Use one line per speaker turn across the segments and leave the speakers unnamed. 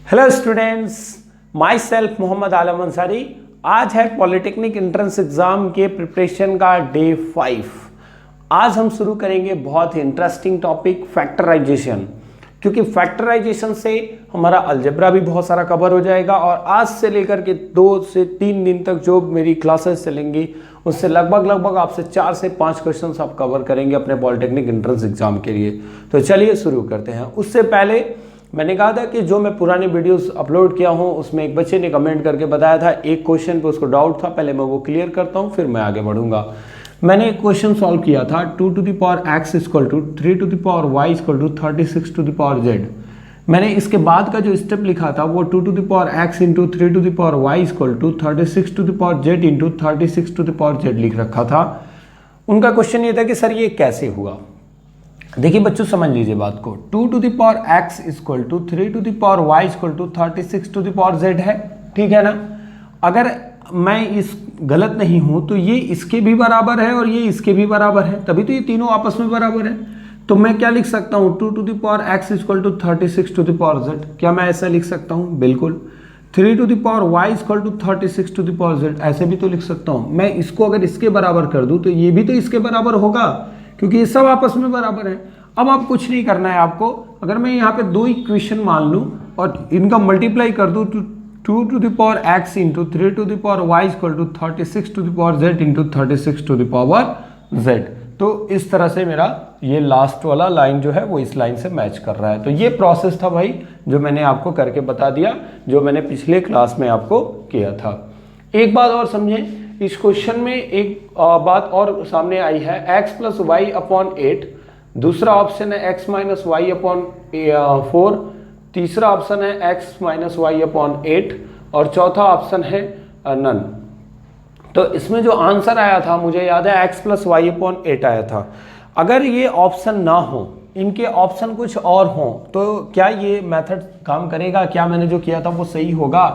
Hello students, myself Mohammad Alam Ansari. आज है polytechnic entrance exam के प्रिपरेशन का डे 5। आज हम शुरू करेंगे बहुत ही इंटरेस्टिंग टॉपिक फैक्टराइजेशन, क्योंकि फैक्टराइजेशन से हमारा अलजेब्रा भी बहुत सारा कवर हो जाएगा और आज से लेकर के 2 से 3 दिन तक जो मेरी क्लासेस चलेंगी उससे लगभग आपसे 4 से 5 क्वेश्चंस आप कवर करेंगे अपने पॉलिटेक्निक एंट्रेंस एग्जाम के लिए। तो चलिए शुरू करते हैं। उससे पहले मैंने कहा था कि जो मैं पुरानी वीडियोस अपलोड किया हूं उसमें एक बच्चे ने कमेंट करके बताया था एक क्वेश्चन पे उसको डाउट था, पहले मैं वो क्लियर करता हूं फिर मैं आगे बढ़ूंगा। मैंने एक क्वेश्चन सॉल्व किया था 2 to the power x equal to 3 to the power y equal to 36 to the power z। मैंने इसके बाद का जो स्टेप लिखा था वो 2 to the power x into 3 to the power y equal to 36 to the power z into 36 to the power z लिख रखा था। उनका क्वेश्चन ये था कि सर ये कैसे हुआ। देखिए बच्चों, समझ लीजिए बात को। 2 to the power x equal to 3 to the power y equal to 36 to the power z है, ठीक है ना। अगर मैं इस गलत नहीं हूं तो ये इसके भी बराबर है और ये इसके भी बराबर है, तभी तो ये तीनों आपस में बराबर है। तो मैं क्या लिख सकता हूं 2 to the power x equal to 36 to the power z। क्या मैं ऐसा लिख सकता हूं? बिल्कुल। 3 to the power y equal to 36 to the power z ऐसे भी तो लिख सकता हूं। मैं इसको अगर इसके बराबर कर दूं तो ये भी तो इसके बराबर होगा, क्योंकि ये सब आपस में बराबर है। अब आप कुछ नहीं करना है आपको। अगर मैं यहाँ पे 2 इक्वेशन मान लूँ और इनका मल्टीप्लाई कर दूँ तो 2 to the power x into 3 to the power y equal to 36 to the power z into 36 to the power z। तो इस तरह से मेरा ये लास्ट वाला लाइन जो है वो इस लाइन से मैच कर रहा है। तो ये प्रोसेस था भाई जो मैंने आपको करके बता दिया, जो मैंने पिछले क्लास में आपको किया था। एक बात और समझें, इस क्वेश्चन में एक बात और सामने आई है, x प्लस वाई अपॉन 8, दूसरा ऑप्शन है x माइनस वाई अपॉन 4, तीसरा ऑप्शन है x माइनस वाई अपॉन 8 और चौथा ऑप्शन है नन। तो इसमें जो आंसर आया था मुझे याद है x प्लस वाई अपॉन 8 आया था। अगर ये ऑप्शन ना हो, इनके ऑप्शन कुछ और हों, तो क्या ये मेथड काम करेगा? क्या मैंने जो किया था वो सही होगा?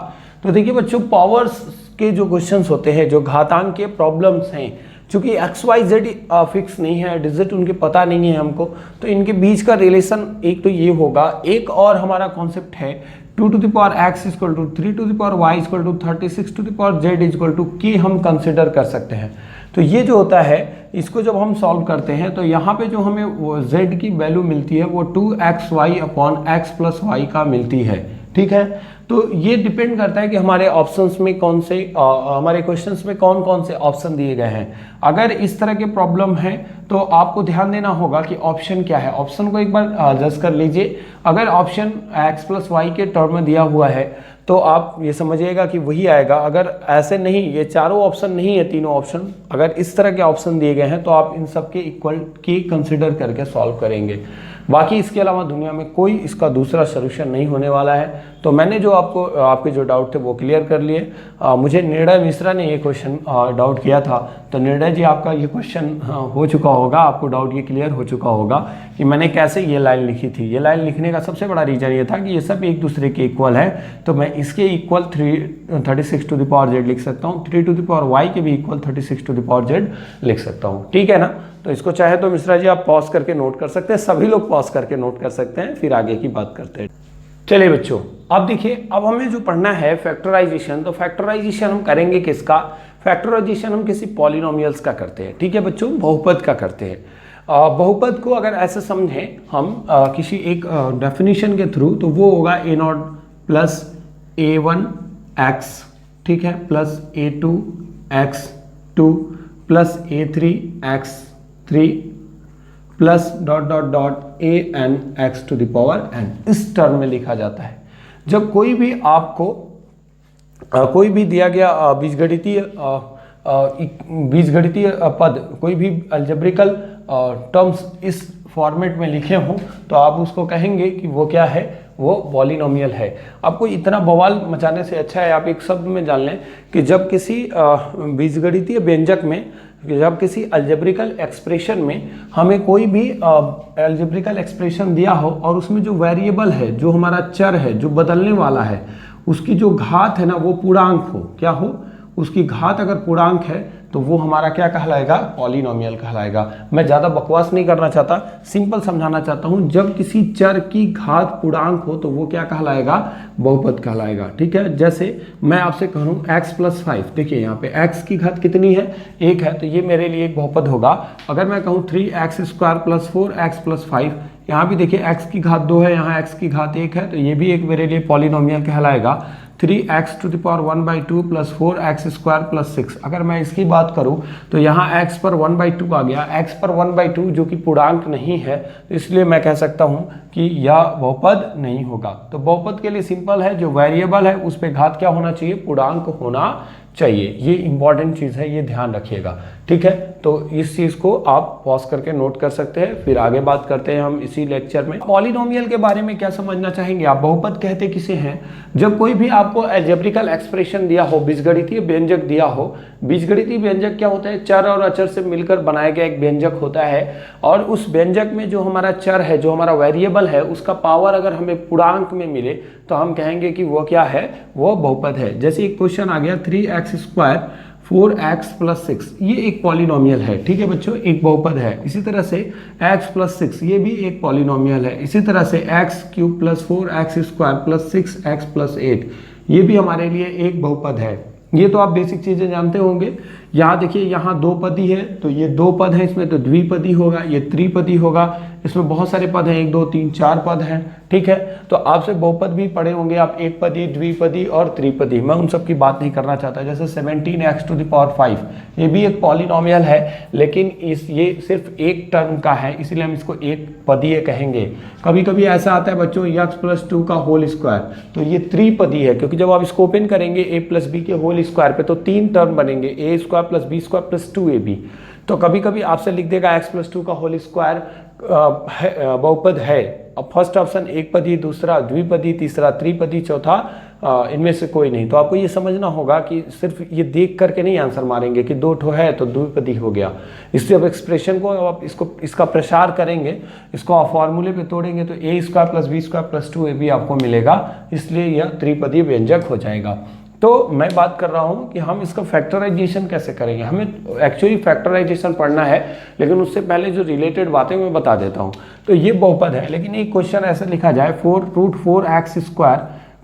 तो देखिए बच्चों, पावर्स के जो क्वेश्चंस होते हैं, जो घातांक के प्रॉब्लम्स हैं, चूंकि एक्स वाई जेड फिक्स नहीं है, डिजिट उनके पता नहीं है हमको, तो इनके बीच का रिलेशन एक तो ये होगा। एक और हमारा कॉन्सेप्ट है 2 to the power x equal to 3 to the power y equal to 36 to the power z equal to के हम कंसिडर कर सकते हैं। तो ये जो होता है इसको जब हम सॉल्व करते हैं तो यहाँ पे जो हमें z की वैल्यू मिलती है वो 2xy upon x plus Y का मिलती है, ठीक है। तो ये डिपेंड करता है कि हमारे ऑप्शंस में कौन से हमारे क्वेश्चंस में कौन कौन से ऑप्शन दिए गए हैं। अगर इस तरह के प्रॉब्लम है तो आपको ध्यान देना होगा कि ऑप्शन क्या है। ऑप्शन को एक बार जज कर लीजिए। अगर ऑप्शन x प्लस वाई के टर्म में दिया हुआ है तो आप ये समझिएगा कि वही आएगा। अगर ऐसे नहीं, ये चारों ऑप्शन नहीं है, तीनों ऑप्शन, अगर इस तरह के ऑप्शन दिए गए हैं तो आप इन सब के इक्वल के कंसिडर करके सॉल्व करेंगे। बाकी इसके अलावा दुनिया में कोई इसका दूसरा सोल्यूशन नहीं होने वाला है। तो मैंने जो आपके जो डाउट थे वो क्लियर कर लिए। मुझे निर्णय मिश्रा ने ये क्वेश्चन डाउट किया था, तो निर्णय जी आपका ये क्वेश्चन हो चुका होगा, आपको डाउट ये क्लियर हो चुका होगा कि मैंने कैसे ये लाइन लिखी थी। ये लाइन लिखने का सबसे बड़ा रीजन ये था कि ये सब एक दूसरे के इक्वल है, तो मैं इसके equal 36 to the power z लिख सकता हूँ, 3 टू द पावर वाई के भी equal 36 to the power z लिख सकता हूँ, ठीक है ना। तो इसको चाहे तो मिश्रा जी आप पॉज करके नोट कर सकते हैं, सभी लोग पॉज करके नोट कर सकते हैं, फिर आगे की बात करते हैं। चलिए बच्चों, अब देखिए, अब हमें जो पढ़ना है फैक्टराइजेशन। तो फैक्टराइजेशन हम करेंगे किसका? फैक्टराइजेशन हम किसी पॉलिनोमियल्स का करते हैं, ठीक है बच्चों, बहुपद का करते हैं। बहुपद को अगर ऐसे समझें हम किसी एक डेफिनेशन के थ्रू, तो वो होगा a0 प्लस a1x, ठीक है, plus a2x2 plus a3x3 plus dot dot dot an x to the power n, इस टर्म में लिखा जाता है। जब कोई भी आपको कोई भी दिया गया बीजगणितीय पद, कोई भी अलजेब्रिकल टर्म्स इस फॉर्मेट में लिखे हों तो आप उसको कहेंगे कि वो क्या है, वो पॉलिनोमियल है। आपको इतना बवाल मचाने से अच्छा है आप एक शब्द में जान लें कि जब किसी बीजगणितीय व्यंजक में, जब किसी अलजेब्रिकल एक्सप्रेशन में हमें कोई भी अलजेब्रिकल एक्सप्रेशन दिया हो और उसमें जो वेरिएबल है, जो हमारा चर है, जो बदलने वाला है, उसकी जो घात है ना वो पूर्णांक हो, क्या हो, उसकी घात अगर पूर्णांक है तो वो हमारा क्या कहलाएगा, पॉलिनोमियल कहलाएगा। मैं ज़्यादा बकवास नहीं करना चाहता, सिंपल समझाना चाहता हूँ। जब किसी चर की घात पूर्णांक हो तो वो क्या कहलाएगा, बहुपद कहलाएगा। ठीक है, जैसे मैं आपसे कहूँ x + 5, देखिए यहाँ पे x की घात कितनी है, 1 है, तो ये मेरे लिए एक बहुपद होगा। अगर मैं कहूँ 3x² + 4x + 5, यहाँ भी देखिए x की घात 2 है, यहाँ x की घात 1 है, तो ये भी एक मेरे लिए पॉलिनोमियल कहलाएगा। 3x⁴ + 4x² + 6, अगर मैं इसकी बात करूं तो यहाँ x पर 1/2 आ गया। x पर 1/2 जो कि पूर्णांक नहीं है, तो इसलिए मैं कह सकता हूं कि यह बहुपद नहीं होगा। तो बहुपद के लिए सिंपल है, जो वेरिएबल है उस पर घात क्या होना चाहिए, पूर्णांक होना चाहिए। ये इंपॉर्टेंट चीज़ है, ये ध्यान रखिएगा। ठीक है, तो इस चीज़ को आप पॉज करके नोट कर सकते हैं, फिर आगे बात करते हैं हम इसी लेक्चर में। पॉलिनोमियल के बारे में क्या समझना चाहेंगे आप, बहुपद कहते किसे हैं, जब कोई भी आपको अलजेब्रिकल एक्सप्रेशन दिया हो, बीजगणितीय व्यंजक दिया हो। बीजगणितीय व्यंजक क्या होता है, चर और अचर से मिलकर बनाया गया एक व्यंजक होता है, और उस व्यंजक में जो हमारा चर है, जो हमारा वेरिएबल है, उसका पावर अगर हमें पूर्णांक में मिले तो हम कहेंगे कि वो क्या है, वो बहुपद है। जैसे एक क्वेश्चन आ गया 3x² 4x + 6, ये एक पॉलिनोमियल है। ठीक है बच्चों, एक बहुपद है। इसी तरह से x + 6, ये भी एक पॉलिनोमियल है। इसी तरह से x³ + 4x² + 6x + 8, ये भी हमारे लिए एक बहुपद है। ये तो आप बेसिक चीज़ें जानते होंगे। यहाँ देखिए, यहाँ दो पदी है, तो ये दो पद है, इसमें तो द्विपदी होगा, ये त्रिपदी होगा। इसमें बहुत सारे पद हैं, 1 2 3 4 पद हैं। ठीक है, तो आपसे बहुपद भी पढ़े होंगे आप, एक पदी, द्विपदी और त्रिपदी। मैं उन सब की बात नहीं करना चाहता। जैसे 17x⁵, ये भी एक पॉलिनोमियल है, लेकिन ये सिर्फ एक टर्म का है, इसलिए हम इसको एक पदीय कहेंगे। कभी कभी ऐसा आता है बच्चों, x + 2 का होल स्क्वायर, तो ये त्रिपदी है, क्योंकि जब आप इसको ओपन करेंगे a + b के होल स्क्वायर पे, तो 3 टर्म बनेंगे, a² + b² + 2ab। तो कभी कभी आपसे लिख देगा x + 2 का होल स्क्वायर बहुपद है। अब फर्स्ट ऑप्शन एक पदी, दूसरा द्विपदी, तीसरा त्रिपदी, चौथा इनमें से कोई नहीं। तो आपको ये समझना होगा कि सिर्फ ये देख करके नहीं आंसर मारेंगे कि 2 ठो है तो द्विपदी हो गया। इसलिए अब एक्सप्रेशन को आप इसका प्रसार करेंगे, इसको आप फॉर्मूले पे तोड़ेंगे तो a² + b² + 2ab आपको मिलेगा, इसलिए यह त्रिपदी व्यंजक हो जाएगा। तो मैं बात कर रहा हूं कि हम इसका फैक्टराइजेशन कैसे करेंगे। हमें एक्चुअली फैक्टराइजेशन पढ़ना है, लेकिन उससे पहले जो रिलेटेड बातें मैं बता देता हूं। तो ये बहुपद है, लेकिन एक क्वेश्चन ऐसे लिखा जाए 4√4x²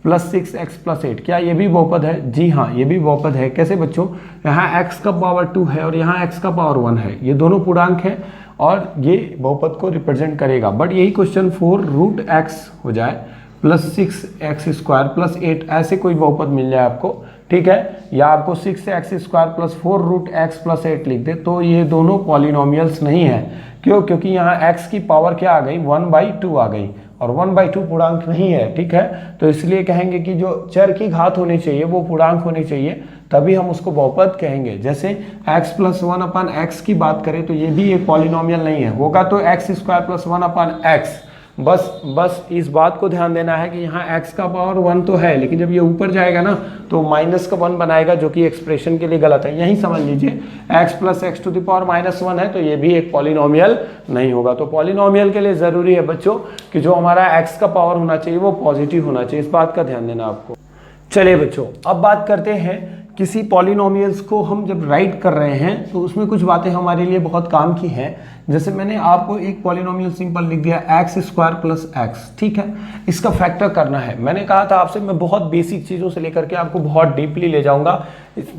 + 6x + 8, क्या ये भी बहुपद है? जी हाँ, ये भी बहुपद है। कैसे बच्चों, यहाँ x का पावर 2 है और यहाँ x का पावर 1 है, ये दोनों पूर्णांक है और ये बहुपद को रिप्रेजेंट करेगा। बट यही क्वेश्चन 4√x हो जाए +6x² + 8, ऐसे कोई बहुपद मिल जाए आपको, ठीक है, या आपको 6x² + 4√x + 8 लिख दे, तो ये दोनों पॉलिनोमियल्स नहीं है। क्यों? क्योंकि यहाँ x की पावर क्या आ गई, 1/2 आ गई, और 1/2 पूर्णांक नहीं है। ठीक है, तो इसलिए कहेंगे कि जो चर की घात होनी चाहिए वो पूर्णांक होनी चाहिए, तभी हम उसको बहुपद कहेंगे। जैसे x + 1/x की बात करें तो ये भी एक पॉलिनोमियल नहीं है, होगा तो x² + 1/x। बस इस बात को ध्यान देना है कि यहाँ x का पावर 1 तो है, लेकिन जब ये ऊपर जाएगा ना तो -1 बनाएगा, जो कि एक्सप्रेशन के लिए गलत है। यही समझ लीजिए x + x⁻⁻1 है, तो ये भी एक पॉलिनोमियल नहीं होगा। तो पॉलिनोमियल के लिए ज़रूरी है बच्चों कि जो हमारा x का पावर होना चाहिए वो पॉजिटिव होना चाहिए, इस बात का ध्यान देना आपको। चलिए बच्चों, अब बात करते हैं किसी पॉलिनोमियल्स को हम जब राइट कर रहे हैं तो उसमें कुछ बातें हमारे लिए बहुत काम की हैं। जैसे मैंने आपको एक पॉलिनोमियल सिंपल लिख दिया x² + x, ठीक है, इसका फैक्टर करना है। मैंने कहा था आपसे मैं बहुत बेसिक चीज़ों से लेकर के आपको बहुत डीपली ले जाऊंगा।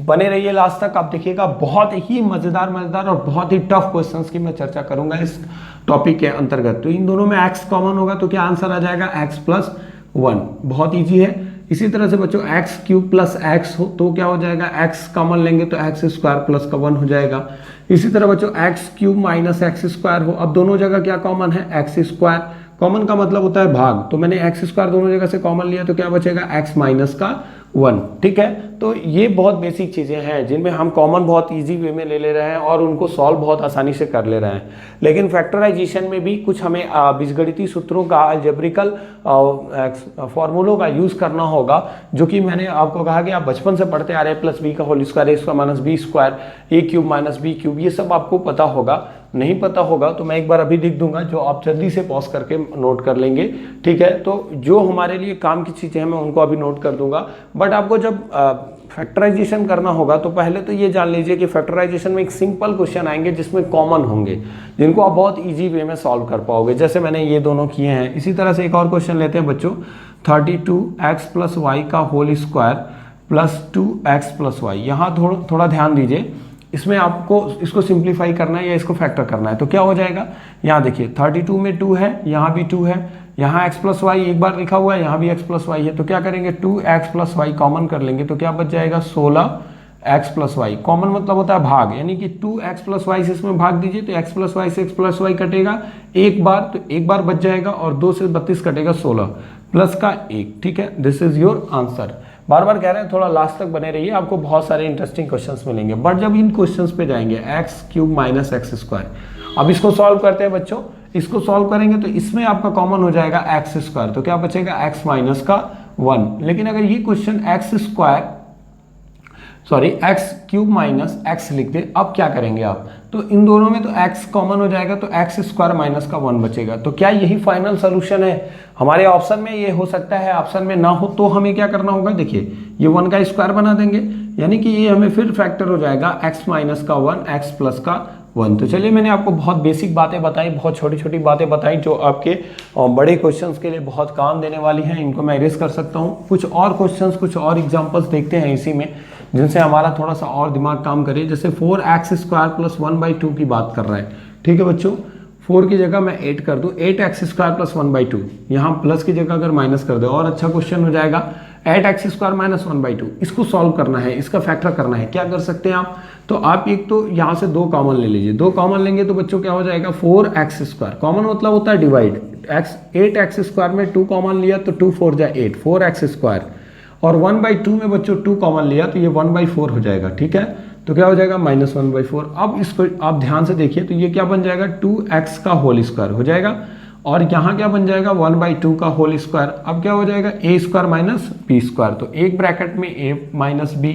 बने रहिए लास्ट तक, आप देखिएगा बहुत ही मज़ेदार और बहुत ही टफ क्वेश्चंस की मैं चर्चा करूंगा इस टॉपिक के अंतर्गत। तो इन दोनों में x कॉमन होगा तो क्या आंसर आ जाएगा, x + 1, बहुत ईजी है। इसी तरह से बच्चों x³ + x हो तो क्या हो जाएगा, x कॉमन लेंगे तो x² + 1 हो जाएगा। इसी तरह बच्चों x³ - x² हो, अब दोनों जगह क्या कॉमन है, x²। कॉमन का मतलब होता है भाग, तो मैंने x² दोनों जगह से कॉमन लिया तो क्या बचेगा, x - 1। ठीक है, तो ये बहुत बेसिक चीज़ें हैं जिनमें हम कॉमन बहुत इजी वे में ले रहे हैं और उनको सॉल्व बहुत आसानी से कर ले रहे हैं। लेकिन फैक्टराइजेशन में भी कुछ हमें बीजगणितीय सूत्रों का, अलजेब्रिकल फॉर्मूलों का यूज़ करना होगा, जो कि मैंने आपको कहा कि आप बचपन से पढ़ते आ रहे हैं, +b का whole square, a² - b², a³ - b³, ये सब आपको पता होगा। नहीं पता होगा तो मैं एक बार अभी लिख दूंगा, जो आप जल्दी से पॉज करके नोट कर लेंगे, ठीक है। तो जो हमारे लिए काम की चीज़ें हैं मैं उनको अभी नोट कर दूंगा। बट आपको जब फैक्टराइजेशन करना होगा तो पहले तो ये जान लीजिए कि फैक्टराइजेशन में एक सिंपल क्वेश्चन आएंगे जिसमें कॉमन होंगे, जिनको आप बहुत ईजी वे में सॉल्व कर पाओगे, जैसे मैंने ये दोनों किए हैं। इसी तरह से एक और क्वेश्चन लेते हैं बच्चों, 32x + y का whole square plus 2x + y। यहाँ थोड़ा ध्यान दीजिए, इसमें आपको इसको सिंप्लीफाई करना है या इसको फैक्टर करना है। तो क्या हो जाएगा, यहाँ देखिए 32 में 2 है, यहाँ भी 2 है, यहाँ x + y एक बार लिखा हुआ है, यहाँ भी x + y है। तो क्या करेंगे, 2x + y कॉमन कर लेंगे तो क्या बच जाएगा, 16x + y। कॉमन मतलब होता है भाग, यानी कि 2x + y से इसमें भाग दीजिए तो x + y से x + y कटेगा एक बार, तो एक बार बच जाएगा, और 2 से 32 कटेगा 16 प्लस का 1, ठीक है। This is your answer. बार बार कह रहे हैं थोड़ा लास्ट तक बने रहिए, आपको बहुत सारे इंटरेस्टिंग क्वेश्चंस मिलेंगे। बट जब इन क्वेश्चंस पे जाएंगे, x³ - x², अब इसको सॉल्व करते हैं बच्चों। इसको सॉल्व करेंगे तो इसमें आपका कॉमन हो जाएगा x², तो क्या बचेगा x - 1। लेकिन अगर ये क्वेश्चन x³ - x लिख दे, अब क्या करेंगे आप, तो इन दोनों में तो x कॉमन हो जाएगा तो x² - 1 बचेगा। तो क्या यही फाइनल सोल्यूशन है? हमारे ऑप्शन में ये हो सकता है, ऑप्शन में ना हो तो हमें क्या करना होगा, देखिए ये 1 का स्क्वायर बना देंगे, यानी कि ये हमें फिर फैक्टर हो जाएगा x - 1 x + 1। तो चलिए, मैंने आपको बहुत बेसिक बातें बताई, बहुत छोटी छोटी बातें बताई जो आपके बड़े क्वेश्चंस के लिए बहुत काम देने वाली हैं। इनको मैं इरेज कर सकता हूँ। कुछ और क्वेश्चंस, कुछ और एग्जांपल्स देखते हैं इसी में, जिनसे हमारा थोड़ा सा और दिमाग काम करे। जैसे 4x² + 1/2 की बात कर रहा है, ठीक है बच्चों। 4 की जगह मैं 8 कर दूं, 8x² + 1/2, यहाँ प्लस की जगह अगर माइनस कर दे और अच्छा क्वेश्चन हो जाएगा। 8x² - 1/2, इसको सॉल्व करना है, इसका फैक्टर करना है। क्या कर सकते हैं आप, तो आप एक तो यहाँ से 2 कॉमन ले लीजिए। 2 कॉमन लेंगे तो बच्चों क्या हो जाएगा, 4x²। कॉमन मतलब होता है डिवाइड, 8x² में 2 कॉमन लिया तो 2 4 जा 8, 4x²। और 1/2 में बच्चों 2 कॉमन लिया तो ये 1/4 हो जाएगा, ठीक है। तो क्या हो जाएगा, -1/4। अब इसको आप ध्यान से देखिए, तो ये क्या बन जाएगा, 2x का होल स्क्वायर हो जाएगा, और यहाँ क्या बन जाएगा, 1/2 का होल स्क्वायर। अब क्या हो जाएगा, a² - b²। तो एक ब्रैकेट में a - b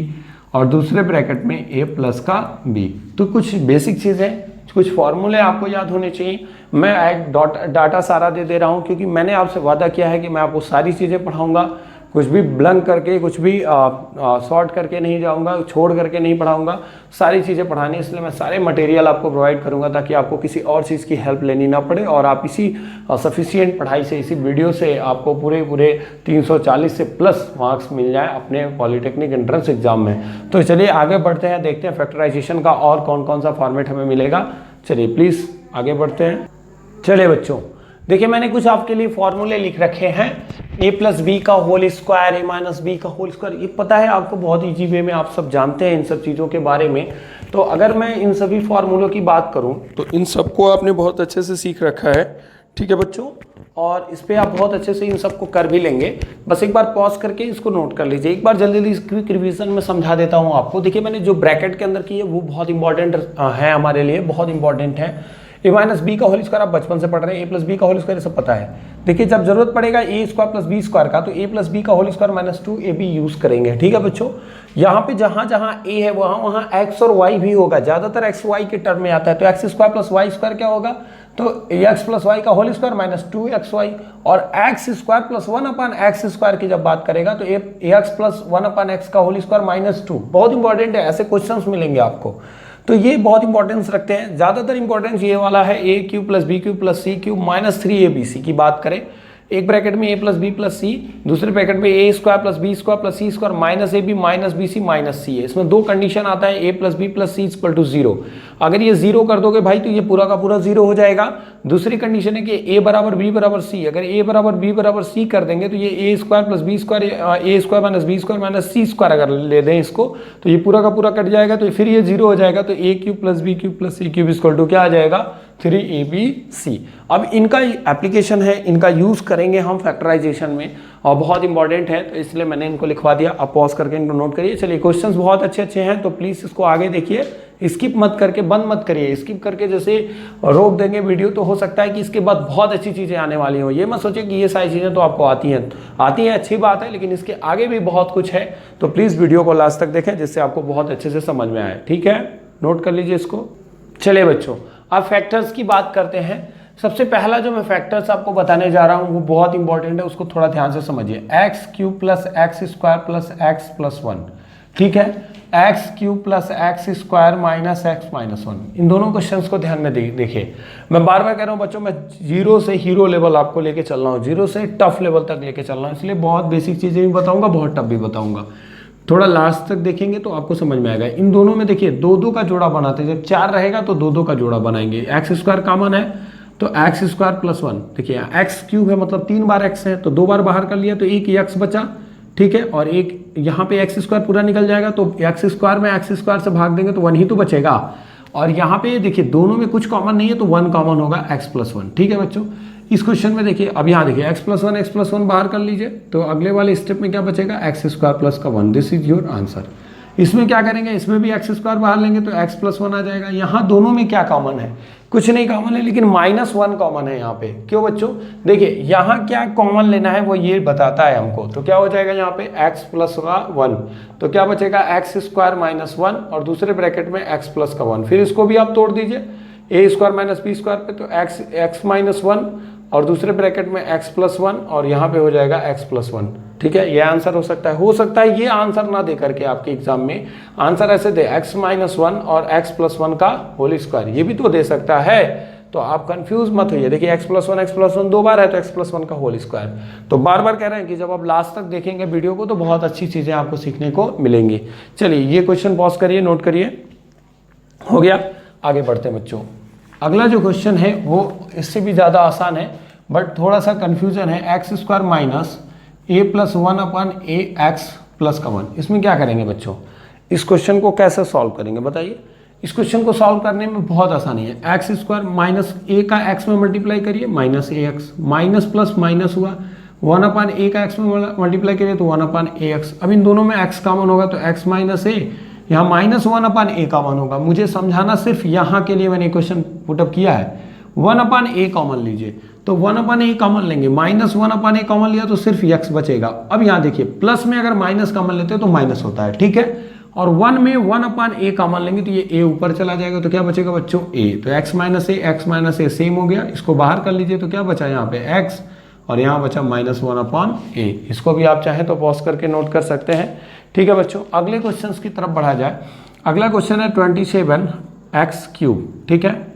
और दूसरे ब्रैकेट में a + का b। तो कुछ बेसिक चीज़ें, कुछ फॉर्मूले आपको याद होने चाहिए। मैं एक डाटा सारा दे रहा हूँ, क्योंकि मैंने आपसे वादा किया है कि मैं आपको सारी चीज़ें पढ़ाऊँगा, कुछ भी ब्लंक करके, कुछ भी शॉर्ट करके नहीं जाऊंगा, छोड़ करके नहीं पढ़ाऊंगा, सारी चीज़ें पढ़ानी। इसलिए मैं सारे मटेरियल आपको प्रोवाइड करूंगा ताकि आपको किसी और चीज़ की हेल्प लेनी ना पड़े, और आप इसी सफिशिएंट पढ़ाई से, इसी वीडियो से आपको पूरे 340 से प्लस मार्क्स मिल जाए अपने पॉलिटेक्निक एंट्रेंस एग्जाम में। तो चलिए आगे बढ़ते हैं, देखते हैं फैक्टराइजेशन का और कौन कौन सा फॉर्मेट हमें मिलेगा। चलिए प्लीज़ आगे बढ़ते हैं। चलिए बच्चों, देखिए मैंने कुछ आपके लिए फॉर्मूले लिख रखे हैं। a + b का होल स्क्वायर, a - b का होल स्क्वायर, ये पता है आपको, बहुत ईजी वे में आप सब जानते हैं इन सब चीज़ों के बारे में। तो अगर मैं इन सभी फॉर्मूलों की बात करूं तो इन सबको आपने बहुत अच्छे से सीख रखा है, ठीक है बच्चों, और इस पर आप बहुत अच्छे से इन सबको कर भी लेंगे। बस एक बार पॉज करके इसको नोट कर लीजिए। एक बार जल्दी क्विक रिवीजन में समझा देता हूँ आपको। देखिए मैंने जो ब्रैकेट के अंदर की है वो बहुत इंपॉर्टेंट है, हमारे लिए बहुत इंपॉर्टेंट है। a - b का होल स्क्वायर आप बचपन से पढ़ रहे हैं, a + b का होल स्क्वायर सब पता है। देखिए जब जरूरत पड़ेगा a² + b² का, तो a + b का होल स्क्वायर - 2ab यूज करेंगे, ठीक है बच्चों। यहाँ पे जहाँ जहाँ a है वहाँ x और y भी होगा, ज्यादातर x y के टर्म में आता है। तो x² + y² क्या होगा, तो ax + y का होल स्क्वायर - 2xy, और x² + 1/x² की जब बात करेगा तो ax + 1/x का होल स्क्वायर -2। बहुत इंपॉर्टेंट है, ऐसे क्वेश्चंस मिलेंगे आपको, तो ये बहुत इंपॉर्टेंस रखते हैं। ज़्यादातर इंपॉर्टेंस ये वाला है, a³ + b³ + c³ - 3abc की बात करें। एक ब्रैकेट में a + b + c, दूसरे ब्रैकेट में a² + b² + c² -ab - bc - c है। इसमें 2 कंडीशन आता है, a + b + c = 0। अगर ये 0 कर दोगे भाई तो ये पूरा का पूरा 0 हो जाएगा। दूसरी कंडीशन है कि a = b = c। अगर a = b = c कर देंगे तो ये a² + b² a² - b² - c² अगर ले दें इसको तो ये पूरा का पूरा कट जाएगा, तो फिर ये 0 हो जाएगा। तो a³ + b³ + c³ = क्या आ जाएगा, 3abc। अब इनका एप्लीकेशन है, इनका यूज करेंगे हम फैक्टराइजेशन में, और बहुत इंपॉर्टेंट है, तो इसलिए मैंने इनको लिखवा दिया। आप पॉज करके इनको नोट करिए। चलिए क्वेश्चंस बहुत अच्छे अच्छे हैं, तो प्लीज इसको आगे देखिए, स्किप मत करके, बंद मत करिए। स्किप करके जैसे रोक देंगे वीडियो तो हो सकता है कि इसके बाद बहुत अच्छी चीजें आने वाली हो। ये मत सोचिए कि ये सारी चीजें तो आपको आती हैं अच्छी बात है, लेकिन इसके आगे भी बहुत कुछ है। तो प्लीज वीडियो को लास्ट तक देखें जिससे आपको बहुत अच्छे से समझ में आए, ठीक है। नोट कर लीजिए इसको। चलिए बच्चों, अब फैक्टर्स की बात करते हैं। सबसे पहला जो मैं फैक्टर्स आपको बताने जा रहा हूँ वो बहुत इंपॉर्टेंट है, उसको थोड़ा ध्यान से समझिए। X cube plus x square plus x plus one, ठीक है, x cube plus x square minus x minus one. इन दोनों क्वेश्चंस को ध्यान में देखिए। मैं बार बार कह रहा हूँ बच्चों, मैं जीरो से हीरो लेवल आपको लेके चल रहा हूँ, जीरो से टफ लेवल तक लेके चल रहा हूँ, इसलिए बहुत बेसिक चीज़ें भी बताऊँगा, बहुत टफ भी बताऊँगा। थोड़ा लास्ट तक देखेंगे तो आपको समझ में आएगा। इन दोनों में देखिए दो दो का जोड़ा बनाते हैं, जब चार रहेगा तो दो दो का जोड़ा बनाएंगे। एक्स स्क्वायर कॉमन है तो एक्स स्क्वायर प्लस वन, देखिए एक्स क्यूब है मतलब 3 बार एक्स है तो 2 बार बाहर कर लिया तो एक एक्स बचा, ठीक है, और एक यहाँ पे एक्स स्क्वायर पूरा निकल जाएगा तो एक्स स्क्वायर में एक्स स्क्वायर से भाग देंगे तो 1 ही तो बचेगा। और यहाँ पे देखिए दोनों में कुछ कॉमन नहीं है तो 1 कॉमन होगा, एक्स प्लस वन, ठीक है बच्चों। इस क्वेश्चन में देखिए, अब यहाँ देखिए एक्स प्लस वन बाहर कर लीजिए तो अगले वाले स्टेप में क्या बचेगा, एक्स स्क्वायर प्लस का one, this is your answer. इसमें क्या करेंगे, इसमें भी एक्स स्क्वायर बाहर लेंगे तो एक्स प्लस वन आ जाएगा। यहाँ दोनों में क्या कॉमन है, कुछ नहीं कॉमन है, लेकिन -1 कॉमन है यहाँ पे। क्यों बच्चों, देखिए यहाँ क्या कॉमन लेना है वो ये बताता है हमको। तो क्या हो जाएगा यहाँ पे एक्स प्लस का वन, तो क्या बचेगा एक्स स्क्वायर माइनस वन और दूसरे ब्रैकेट में एक्स प्लस का वन। फिर इसको भी आप तोड़ दीजिए, ए स्क्वायर माइनस बी स्क्वायर पे तो एक्स माइनस वन और दूसरे ब्रैकेट में एक्स प्लस वन और यहाँ पे हो जाएगा एक्स प्लस वन, ठीक है। ये आंसर हो सकता है ये आंसर ना दे करके आपके एग्जाम में आंसर ऐसे दे एक्स माइनस वन और एक्स प्लस वन का होल स्क्वायर, ये भी तो दे सकता है। तो आप कंफ्यूज मत होइए, देखिए एक्स प्लस वन 2 बार है तो एक्स प्लस वन का होल स्क्वायर। तो बार बार कह रहे हैं कि जब आप लास्ट तक देखेंगे वीडियो को तो बहुत अच्छी चीज़ें आपको सीखने को मिलेंगी। चलिए ये क्वेश्चन पॉज करिए, नोट करिए, हो गया। आगे बढ़ते हैं बच्चों। अगला जो क्वेश्चन है वो इससे भी ज़्यादा आसान है बट थोड़ा सा कन्फ्यूजन है। एक्स स्क्वायर माइनस ए प्लस वन अपन ए एक्स प्लस का वन, इसमें क्या करेंगे बच्चों, इस क्वेश्चन को कैसे सॉल्व करेंगे बताइए। इस क्वेश्चन को सॉल्व करने में बहुत आसानी है। एक्स स्क्वायर माइनस ए का एक्स में मल्टीप्लाई करिए, माइनस ए एक्स, माइनस प्लस माइनस हुआ, 1 अपान ए का एक्स में मल्टीप्लाई करिए तो 1 अपान ए एक्स। अब इन दोनों में एक्स कॉमन होगा तो एक्स माइनस ए, यहाँ -1 अपान ए कॉमन होगा। मुझे समझाना सिर्फ यहाँ के लिए मैंने क्वेश्चन पुटअप किया है। 1 अपान ए कॉमन लीजिए तो 1 अपान ए कॉमन लेंगे, -1 अपान ए कॉमन लिया तो सिर्फ एक्स बचेगा। अब यहाँ देखिए प्लस में अगर माइनस कॉमन लेते हैं तो माइनस होता है, ठीक है। और 1 में 1 अपान ए कॉमन लेंगे तो ये ए ऊपर चला जाएगा तो क्या बचेगा बच्चों, ए। तो एक्स माइनस ए सेम हो गया, इसको बाहर कर लीजिए तो क्या बचा यहाँ पे एक्स और यहाँ बचा -1 अपान ए। इसको भी आप चाहें तो पॉज करके नोट कर सकते हैं, ठीक है बच्चों। अगले क्वेश्चन की तरफ बढ़ा जाए। अगला क्वेश्चन है 27x³ ठीक है,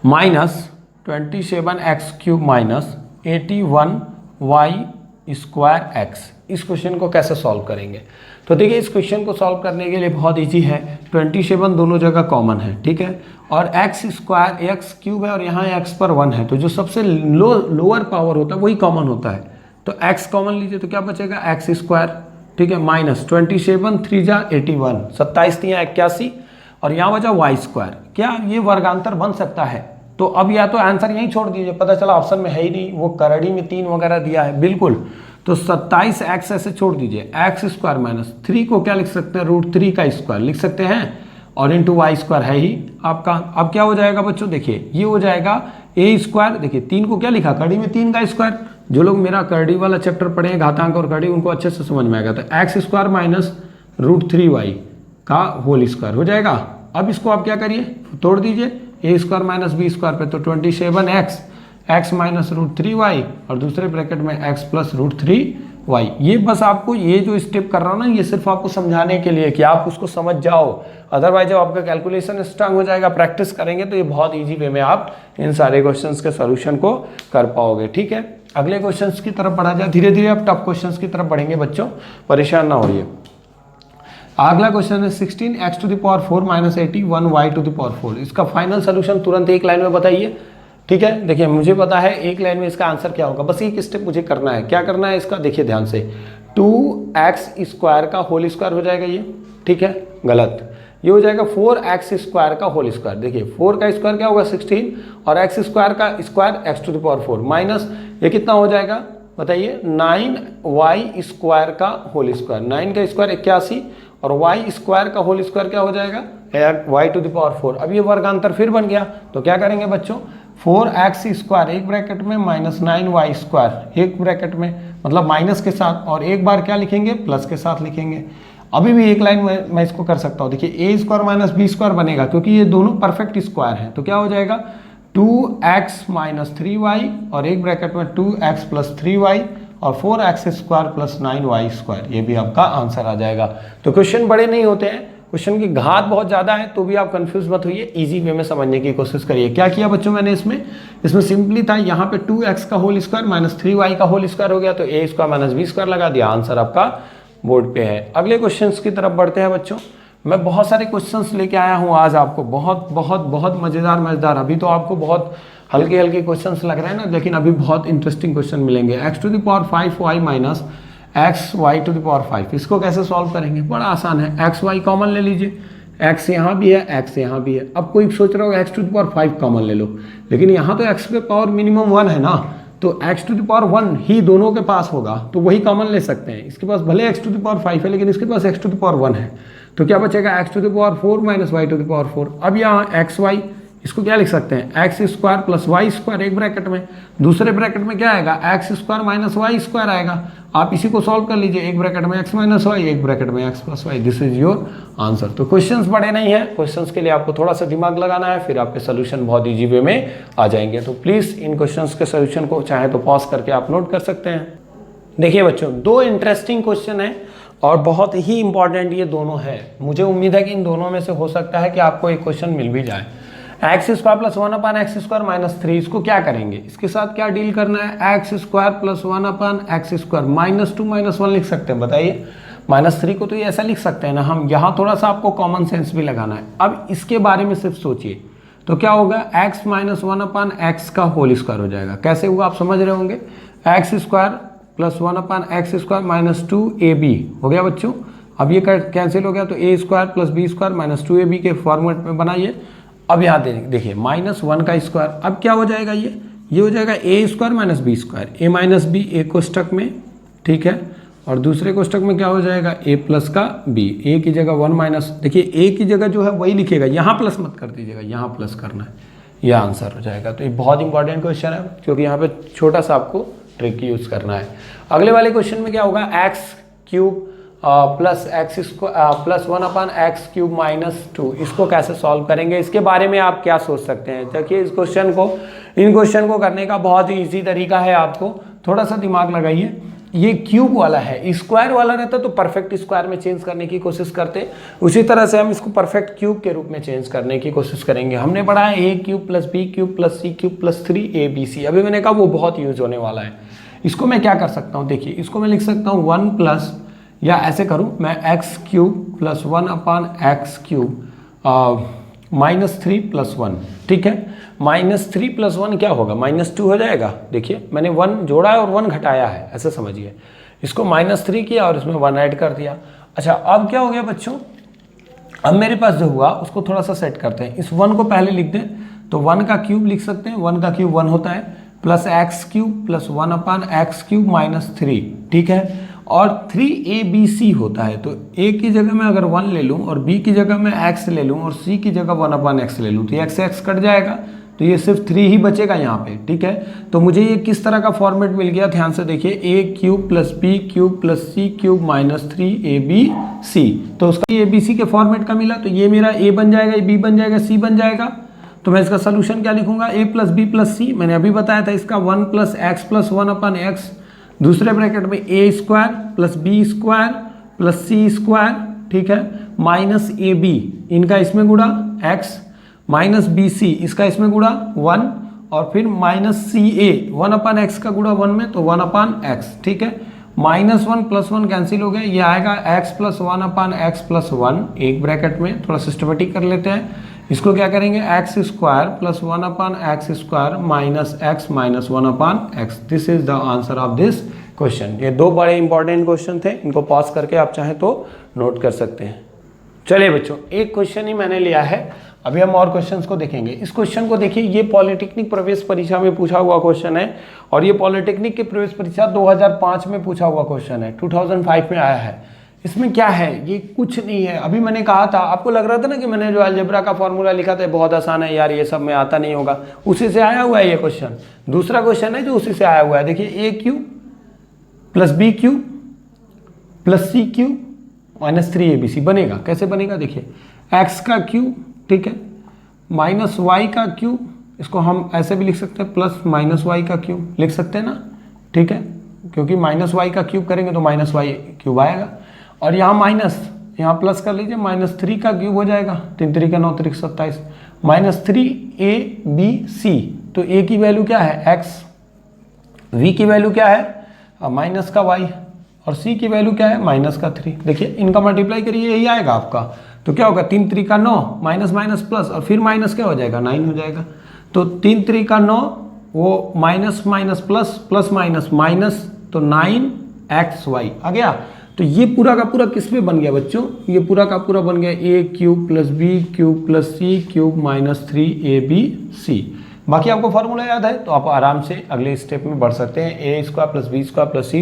minus 27x³ minus 81y² x। इस क्वेश्चन को कैसे सॉल्व करेंगे, तो देखिए इस क्वेश्चन को सॉल्व करने के लिए बहुत इजी है। 27 दोनों जगह कॉमन है, ठीक है, और x² x³ है और यहाँ x पर 1 है, तो जो सबसे लोअर पावर होता है वही कॉमन होता है। तो x कॉमन लीजिए तो क्या बचेगा x², ठीक है, माइनस 27 3 जा 81, 27 3 81 और यहाँ बचा y²। क्या ये वर्गांतर बन सकता है? तो अब या तो आंसर यहीं छोड़ दीजिए, पता चला ऑप्शन में है ही नहीं, वो करड़ी में 3 वगैरह दिया है, बिल्कुल। तो 27x ऐसे छोड़ दीजिए, x² माइनस 3 को क्या लिख सकते हैं, √3 का स्क्वायर लिख सकते हैं और इंटू y² है ही आपका। अब क्या हो जाएगा बच्चों, देखिए ये हो जाएगा a², देखिए 3 को क्या लिखा, कड़ी में 3 का स्क्वायर। जो लोग मेरा करड़ी वाला चैप्टर पढ़े हैं, घातांक और कड़ी, उनको अच्छे से समझ में आएगा। तो x² माइनस √3y का होल स्क्वायर हो जाएगा। अब इसको आप क्या करिए, तोड़ दीजिए, a² माइनस b² पे तो 27x x माइनस √3y और दूसरे ब्रैकेट में x प्लस √3y। ये बस आपको ये जो स्टेप कर रहा हूँ ना, ये सिर्फ आपको समझाने के लिए कि आप उसको समझ जाओ। अदरवाइज जब आपका कैलकुलेशन स्ट्रांग हो जाएगा, प्रैक्टिस करेंगे तो ये बहुत इजी वे में आप इन सारे क्वेश्चंस के सॉल्यूशन को कर पाओगे, ठीक है। अगले क्वेश्चंस की तरफ बढ़ा जाए, धीरे धीरे आप टफ क्वेश्चंस की तरफ बढ़ेंगे बच्चों, परेशान ना होइए। अगला क्वेश्चन है 16x⁴ माइनस 81y⁴। इसका फाइनल सोल्यूशन तुरंत एक लाइन में बताइए, ठीक है। देखिए मुझे पता है एक लाइन में इसका आंसर क्या होगा, बस एक स्टेप मुझे करना है। क्या करना है इसका, देखिए ध्यान से, 2x² का होल स्क्वायर हो जाएगा ये, ठीक है, गलत। ये हो जाएगा 4x² का होल स्क्वायर। देखिए 4 का स्क्वायर क्या होगा 16 और x² का स्क्वायर x⁴ माइनस ये कितना हो जाएगा बताइए, 9y² का होल स्क्वायर। 9 का स्क्वायर 81 और y² का होल स्क्वायर क्या हो जाएगा, y⁴। अब ये वर्गांतर फिर बन गया, तो क्या करेंगे बच्चों, 4x² एक ब्रैकेट में माइनस 9y² एक ब्रैकेट में, मतलब माइनस के साथ, और एक बार क्या लिखेंगे, प्लस के साथ लिखेंगे। अभी भी एक लाइन में मैं इसको कर सकता हूँ, देखिए ए स्क्वायर माइनस बी स्क्वायर बनेगा क्योंकि ये दोनों परफेक्ट स्क्वायर हैं। तो क्या हो जाएगा 2x माइनस 3y और एक ब्रैकेट में 2x प्लस 3y और 4x square plus 9y square, ये भी आपका आंसर आ जाएगा। तो क्वेश्चन बड़े नहीं होते हैं, क्वेश्चन की घात बहुत ज़्यादा है, तो भी आप कंफ्यूज मत होइए, इजी वे में समझने की कोशिश करिए। क्या किया बच्चों मैंने इसमें सिंपली था, यहाँ पे 2x का होल स्क्वायर माइनस 3y का होल स्क्वायर हो गया, तो a square minus b square लगा दिया, आंसर आपका बोर्ड पे है। अगले क्वेश्चन की तरफ बढ़ते हैं बच्चों। मैं बहुत सारे क्वेश्चंस लेके आया हूँ आज आपको, बहुत बहुत बहुत मज़ेदार। अभी तो आपको बहुत हल्के क्वेश्चंस लग रहे हैं ना, लेकिन अभी बहुत इंटरेस्टिंग क्वेश्चन मिलेंगे। x to the power 5y minus x y to the power 5, इसको कैसे सॉल्व करेंगे? बड़ा आसान है, एक्स वाई कॉमन ले लीजिए, x यहाँ भी है, x यहाँ भी है। अब कोई सोच रहा होगा x to the power 5 common ले लो, लेकिन यहाँ तो x के पावर मिनिमम 1 है ना, तो x टू द पावर 1 ही दोनों के पास होगा, तो वही कॉमन ले सकते हैं। इसके पास भले x टू द पावर 5 है, लेकिन इसके पास x टू द पावर 1 है, तो क्या बचेगा x to the power 4 minus y to the power 4। अब यहाँ एक्स वाई, इसको क्या लिख सकते हैं, x square plus y square एक ब्रैकेट में, दूसरे ब्रैकेट में क्या आएगा, x square minus y square आएगा। आप इसी को सॉल्व कर लीजिए, एक ब्रैकेट में एक्स माइनस वाई, एक ब्रैकेट में x plus y, this is your answer. तो क्वेश्चंस बड़े नहीं है, क्वेश्चंस के लिए आपको थोड़ा सा दिमाग लगाना है, फिर आपके सोल्यूशन बहुत ईजी वे में आ जाएंगे। तो प्लीज़ इन क्वेश्चंस के सोल्यूशन को चाहे तो पॉज करके आप नोट कर सकते हैं। देखिए बच्चों, दो इंटरेस्टिंग क्वेश्चन है और बहुत ही इंपॉर्टेंट ये दोनों है। मुझे उम्मीद है कि इन दोनों में से हो सकता है कि आपको एक क्वेश्चन मिल भी जाए। X square plus 1 upon x square minus 3, इसको क्या करेंगे, इसके साथ क्या डील करना है, x square plus 1 upon x square minus 2 minus 1 लिख सकते हैं, बताइए। माइनस 3 को तो ये ऐसा लिख सकते हैं ना हम, यहाँ थोड़ा सा आपको कॉमन सेंस भी लगाना है। अब इसके बारे में सिर्फ सोचिए, तो क्या होगा, एक्स माइनस 1 अपान एक्स का होल स्क्वायर हो जाएगा। कैसे हुआ आप समझ रहे होंगे, x square plus 1 upon x square minus 2ab हो गया बच्चों। अब ये कैंसिल हो गया, तो a square plus b square minus 2ab के फॉर्मेट में बनाइए। अब यहाँ देखिए माइनस 1 का स्क्वायर, अब क्या हो जाएगा, ये हो जाएगा ए स्क्वायर माइनस बी स्क्वायर, ए माइनस बी एक कोष्टक में, ठीक है, और दूसरे कोष्टक में क्या हो जाएगा, ए प्लस का बी, ए की जगह 1 माइनस, देखिए ए की जगह जो है वही लिखेगा, यहाँ प्लस मत कर दीजिएगा, यहाँ प्लस करना है, यह आंसर हो जाएगा। तो ये बहुत इंपॉर्टेंट क्वेश्चन है, क्योंकि यहाँ पे छोटा सा आपको ट्रिक यूज करना है। अगले वाले क्वेश्चन में क्या होगा, x cube plus x plus 1 upon x cube minus 2, इसको कैसे सॉल्व करेंगे, इसके बारे में आप क्या सोच सकते हैं। देखिए इन क्वेश्चन को करने का बहुत ही ईजी तरीका है, आपको थोड़ा सा दिमाग लगाइए। ये क्यूब वाला है, स्क्वायर वाला रहता तो परफेक्ट स्क्वायर में चेंज करने की कोशिश करते, उसी तरह से हम इसको परफेक्ट क्यूब के रूप में चेंज करने की कोशिश करेंगे। हमने पढ़ा है a cube plus b cube plus c cube plus 3abc, अभी मैंने कहा वो बहुत यूज होने वाला है। इसको मैं क्या कर सकता हूँ, देखिए इसको मैं लिख सकता हूँ 1 प्लस, या ऐसे करूं मैं x cube plus 1 upon x cube minus 3 plus 1, ठीक है। माइनस 3 प्लस 1 क्या होगा, माइनस 2 हो जाएगा। देखिए मैंने 1 जोड़ा है और 1 घटाया है, ऐसे समझिए। इसको माइनस 3 किया और इसमें 1 ऐड कर दिया। अच्छा अब क्या हो गया बच्चों, अब मेरे पास जो हुआ उसको थोड़ा सा सेट करते हैं। इस 1 को पहले लिख दें, तो 1 का क्यूब लिख सकते हैं, 1 का क्यूब 1 होता है, plus x cube plus 1 upon x cube minus 3, ठीक है, और 3abc होता है। तो a की जगह मैं अगर 1 ले लूँ और b की जगह मैं x ले लूँ और c की जगह 1 अपान x ले लूँ, तो x कट जाएगा, तो ये सिर्फ 3 ही बचेगा यहाँ पे, ठीक है। तो मुझे ये किस तरह का फॉर्मेट मिल गया, ध्यान से देखिए, a cube plus b cube plus c cube minus 3abc, तो उसका abc के फॉर्मेट का मिला, तो ये मेरा a बन जाएगा, ये b बन जाएगा, c बन जाएगा। तो मैं इसका सोल्यूशन क्या लिखूंगा, a plus b plus c, मैंने अभी बताया था इसका 1 plus x plus 1 upon x, दूसरे ब्रैकेट में a square plus b square plus c square, ठीक है, माइनस ए बी, इनका इसमें गुणा एक्स, माइनस बी सी, इसका इसमें गुणा 1, और फिर माइनस सी ए, 1 अपान एक्स का गुणा 1 में, तो 1 अपान एक्स, ठीक है। माइनस 1 प्लस 1 कैंसिल हो गया, ये आएगा x plus 1 upon x plus 1, एक ब्रैकेट में, थोड़ा सिस्टमेटिक कर लेते हैं। इसको क्या करेंगे, x square plus 1 upon x square minus x minus 1 upon x, this is the answer of this question. ये दो बड़े इंपॉर्टेंट क्वेश्चन थे, इनको पॉज करके आप चाहें तो नोट कर सकते हैं। चलिए बच्चों, एक क्वेश्चन ही मैंने लिया है, अभी हम और क्वेश्चंस को देखेंगे। इस क्वेश्चन को देखिए, ये पॉलिटेक्निक प्रवेश परीक्षा में पूछा हुआ क्वेश्चन है, और ये पॉलिटेक्निक की प्रवेश परीक्षा 2005 में पूछा हुआ क्वेश्चन है, 2005 में आया है। इसमें क्या है, ये कुछ नहीं है। अभी मैंने कहा था, आपको लग रहा था ना कि मैंने जो अलजेब्रा का फॉर्मूला लिखा था बहुत आसान है यार, ये सब में आता नहीं होगा, उसी से आया हुआ है ये क्वेश्चन। दूसरा क्वेश्चन है जो उसी से आया हुआ है, देखिए a cube plus b cube plus c cube -3abc बनेगा। कैसे बनेगा देखिए, x का क्यूब, ठीक है, माइनस वाई का क्यूब, इसको हम ऐसे भी लिख सकते हैं प्लस माइनस वाई का क्यूब लिख सकते हैं ना, ठीक है, क्योंकि माइनस वाई का क्यूब करेंगे तो माइनस वाई क्यूब आएगा, और यहाँ माइनस, यहाँ प्लस कर लीजिए, -3 का क्यूब हो जाएगा, 3 3 का 9 3 27, -3abc। तो a की वैल्यू क्या है x, v की वैल्यू क्या है माइनस का y, और c की वैल्यू क्या है माइनस का 3। देखिए इनका मल्टीप्लाई करिए, यही आएगा आपका। तो क्या होगा, 3 3 का 9, माइनस माइनस प्लस, और फिर माइनस क्या हो जाएगा 9 हो जाएगा। तो 3 3 का 9, वो minus minus plus, plus minus minus, तो 9xy आ गया। तो ये पूरा का पूरा किस में बन गया बच्चों, ये पूरा का पूरा बन गया a cube plus b cube plus c cube -3abc। बाकी आपको फार्मूला याद है तो आप आराम से अगले स्टेप में बढ़ सकते हैं। a² plus b² plus c²,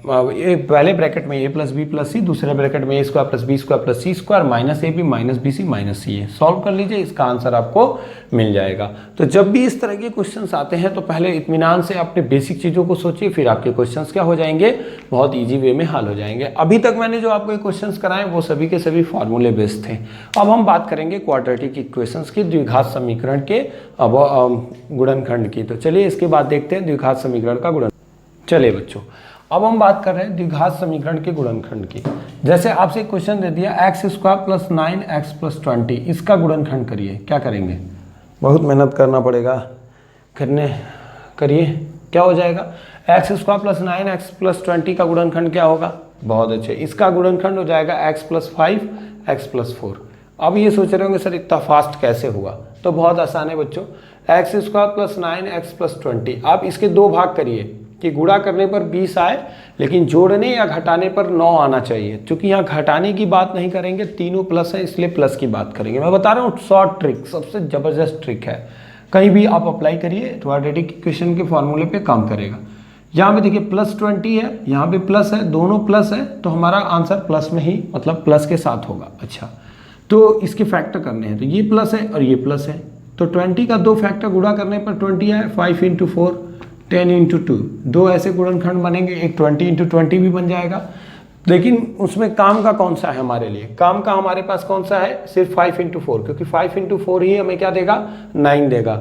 एक पहले ब्रैकेट में a प्लस बी प्लस सी, दूसरे ब्रैकेट में a² plus b² plus c² minus ab minus bc minus ca। Solve कर लीजिए, इसका आंसर आपको मिल जाएगा। तो जब भी इस तरह के क्वेश्चंस आते हैं तो पहले इत्मीनान से अपने बेसिक चीज़ों को सोचिए, फिर आपके क्वेश्चंस क्या हो जाएंगे, बहुत ईजी वे में हल हो जाएंगे। अभी तक मैंने जो आपको क्वेश्चंस कराए वो सभी के सभी फार्मूले बेस्ड थे। अब हम बात करेंगे क्वाड्रेटिक इक्वेशंस की, द्विघात समीकरण के गुणनखंड की। तो चलिए इसके बाद देखते हैं द्विघात समीकरण का गुणन। चलिए बच्चों, अब हम बात कर रहे हैं द्विघात समीकरण के गुणनखंड की। जैसे आपसे क्वेश्चन दे दिया x² प्लस 9x प्लस 20, इसका गुणनखंड करिए। क्या करेंगे, बहुत मेहनत करना पड़ेगा, करिए। क्या हो जाएगा, x² प्लस 9x प्लस 20 का गुणनखंड क्या होगा, बहुत अच्छे, इसका गुणनखंड हो जाएगा x प्लस 5 x प्लस 4। अब ये सोच रहे होंगे सर इतना फास्ट कैसे हुआ, तो बहुत आसान है बच्चों, x² प्लस 9x प्लस 20, आप इसके दो भाग करिए कि गुणा करने पर 20 आए, लेकिन जोड़ने या घटाने पर 9 आना चाहिए। क्योंकि यहाँ घटाने की बात नहीं करेंगे, तीनों प्लस है इसलिए प्लस की बात करेंगे। मैं बता रहा हूँ शॉर्ट ट्रिक, सबसे ज़बरदस्त ट्रिक है, कहीं भी आप अप्लाई करिए, क्वाड्रेटिक इक्वेशन के फॉर्मूले पे काम करेगा। यहाँ पे देखिए प्लस 20 है, यहाँ पे प्लस है, दोनों प्लस है, तो हमारा आंसर प्लस में ही, मतलब प्लस के साथ होगा। अच्छा, तो इसके फैक्टर करने हैं, तो ये प्लस है और ये प्लस है, तो 20 का दो फैक्टर गुणा करने पर 20 है, 5 × 4 10 × 2, दो ऐसे गुणनखंड बनेंगे, एक 20 × 20 भी बन जाएगा। लेकिन उसमें काम का कौन सा है हमारे लिए, काम का हमारे पास कौन सा है, सिर्फ 5 × 4, क्योंकि 5 × 4 ही हमें क्या देगा, 9 देगा।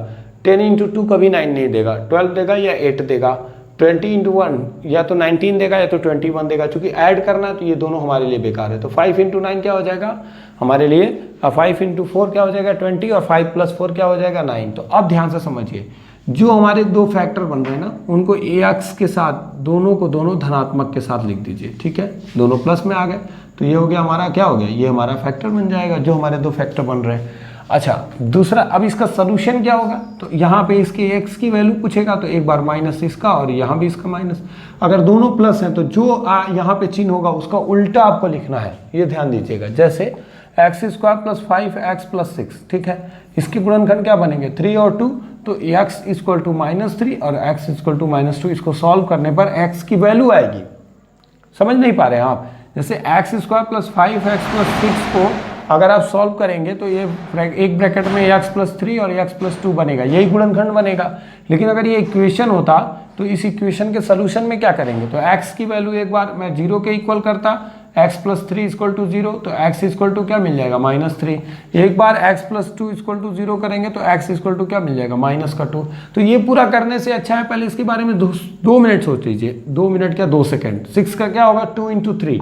10 × 2 कभी 9 नहीं देगा, 12 देगा या 8 देगा। 20 × 1 या तो 19 देगा या तो 21 देगा। चूंकि ऐड करना है तो ये दोनों हमारे लिए बेकार है। तो 5 × 9 क्या हो जाएगा हमारे लिए, 5 × 4 क्या हो जाएगा 20, और 5 + 4 क्या हो जाएगा 9। तो अब ध्यान से समझिए, जो हमारे दो फैक्टर बन रहे हैं ना, उनको ax के साथ, दोनों को दोनों धनात्मक के साथ लिख दीजिए, ठीक है, दोनों प्लस में आ गए, तो ये हो गया हमारा, क्या हो गया, ये हमारा फैक्टर बन जाएगा, जो हमारे दो फैक्टर बन रहे हैं। अच्छा, दूसरा, अब इसका सोल्यूशन क्या होगा, तो यहाँ पे इसके x की वैल्यू पूछेगा, तो एक बार माइनस इसका और यहाँ भी इसका माइनस। अगर दोनों प्लस हैं तो जो यहाँ पे चिन्ह होगा उसका उल्टा आपको लिखना है, ये ध्यान दीजिएगा। जैसे x² + 5x + 6, ठीक है, इसके गुणनखंड क्या बनेंगे 3 और 2, तो x = -3 और x = -2। इसको सॉल्व करने पर x की वैल्यू आएगी, समझ नहीं पा रहे हैं आप। जैसे x² + 5x + 6 को अगर आप सॉल्व करेंगे तो ये एक ब्रैकेट में x + 3 और x + 2 बनेगा, यही गुणनखंड बनेगा। लेकिन अगर ये इक्वेशन होता तो इस इक्वेशन के सोल्यूशन में क्या करेंगे, तो x की वैल्यू एक बार मैं 0 के इक्वल करता, x + 3 = 0, तो x = क्या मिल जाएगा -3। एक बार x + 2 = 0 करेंगे तो x = क्या मिल जाएगा -2। तो ये पूरा करने से अच्छा है पहले इसके बारे में 2 मिनट सोच लीजिए, 2 मिनट क्या 2 सेकेंड। 6 का क्या होगा 2 × 3,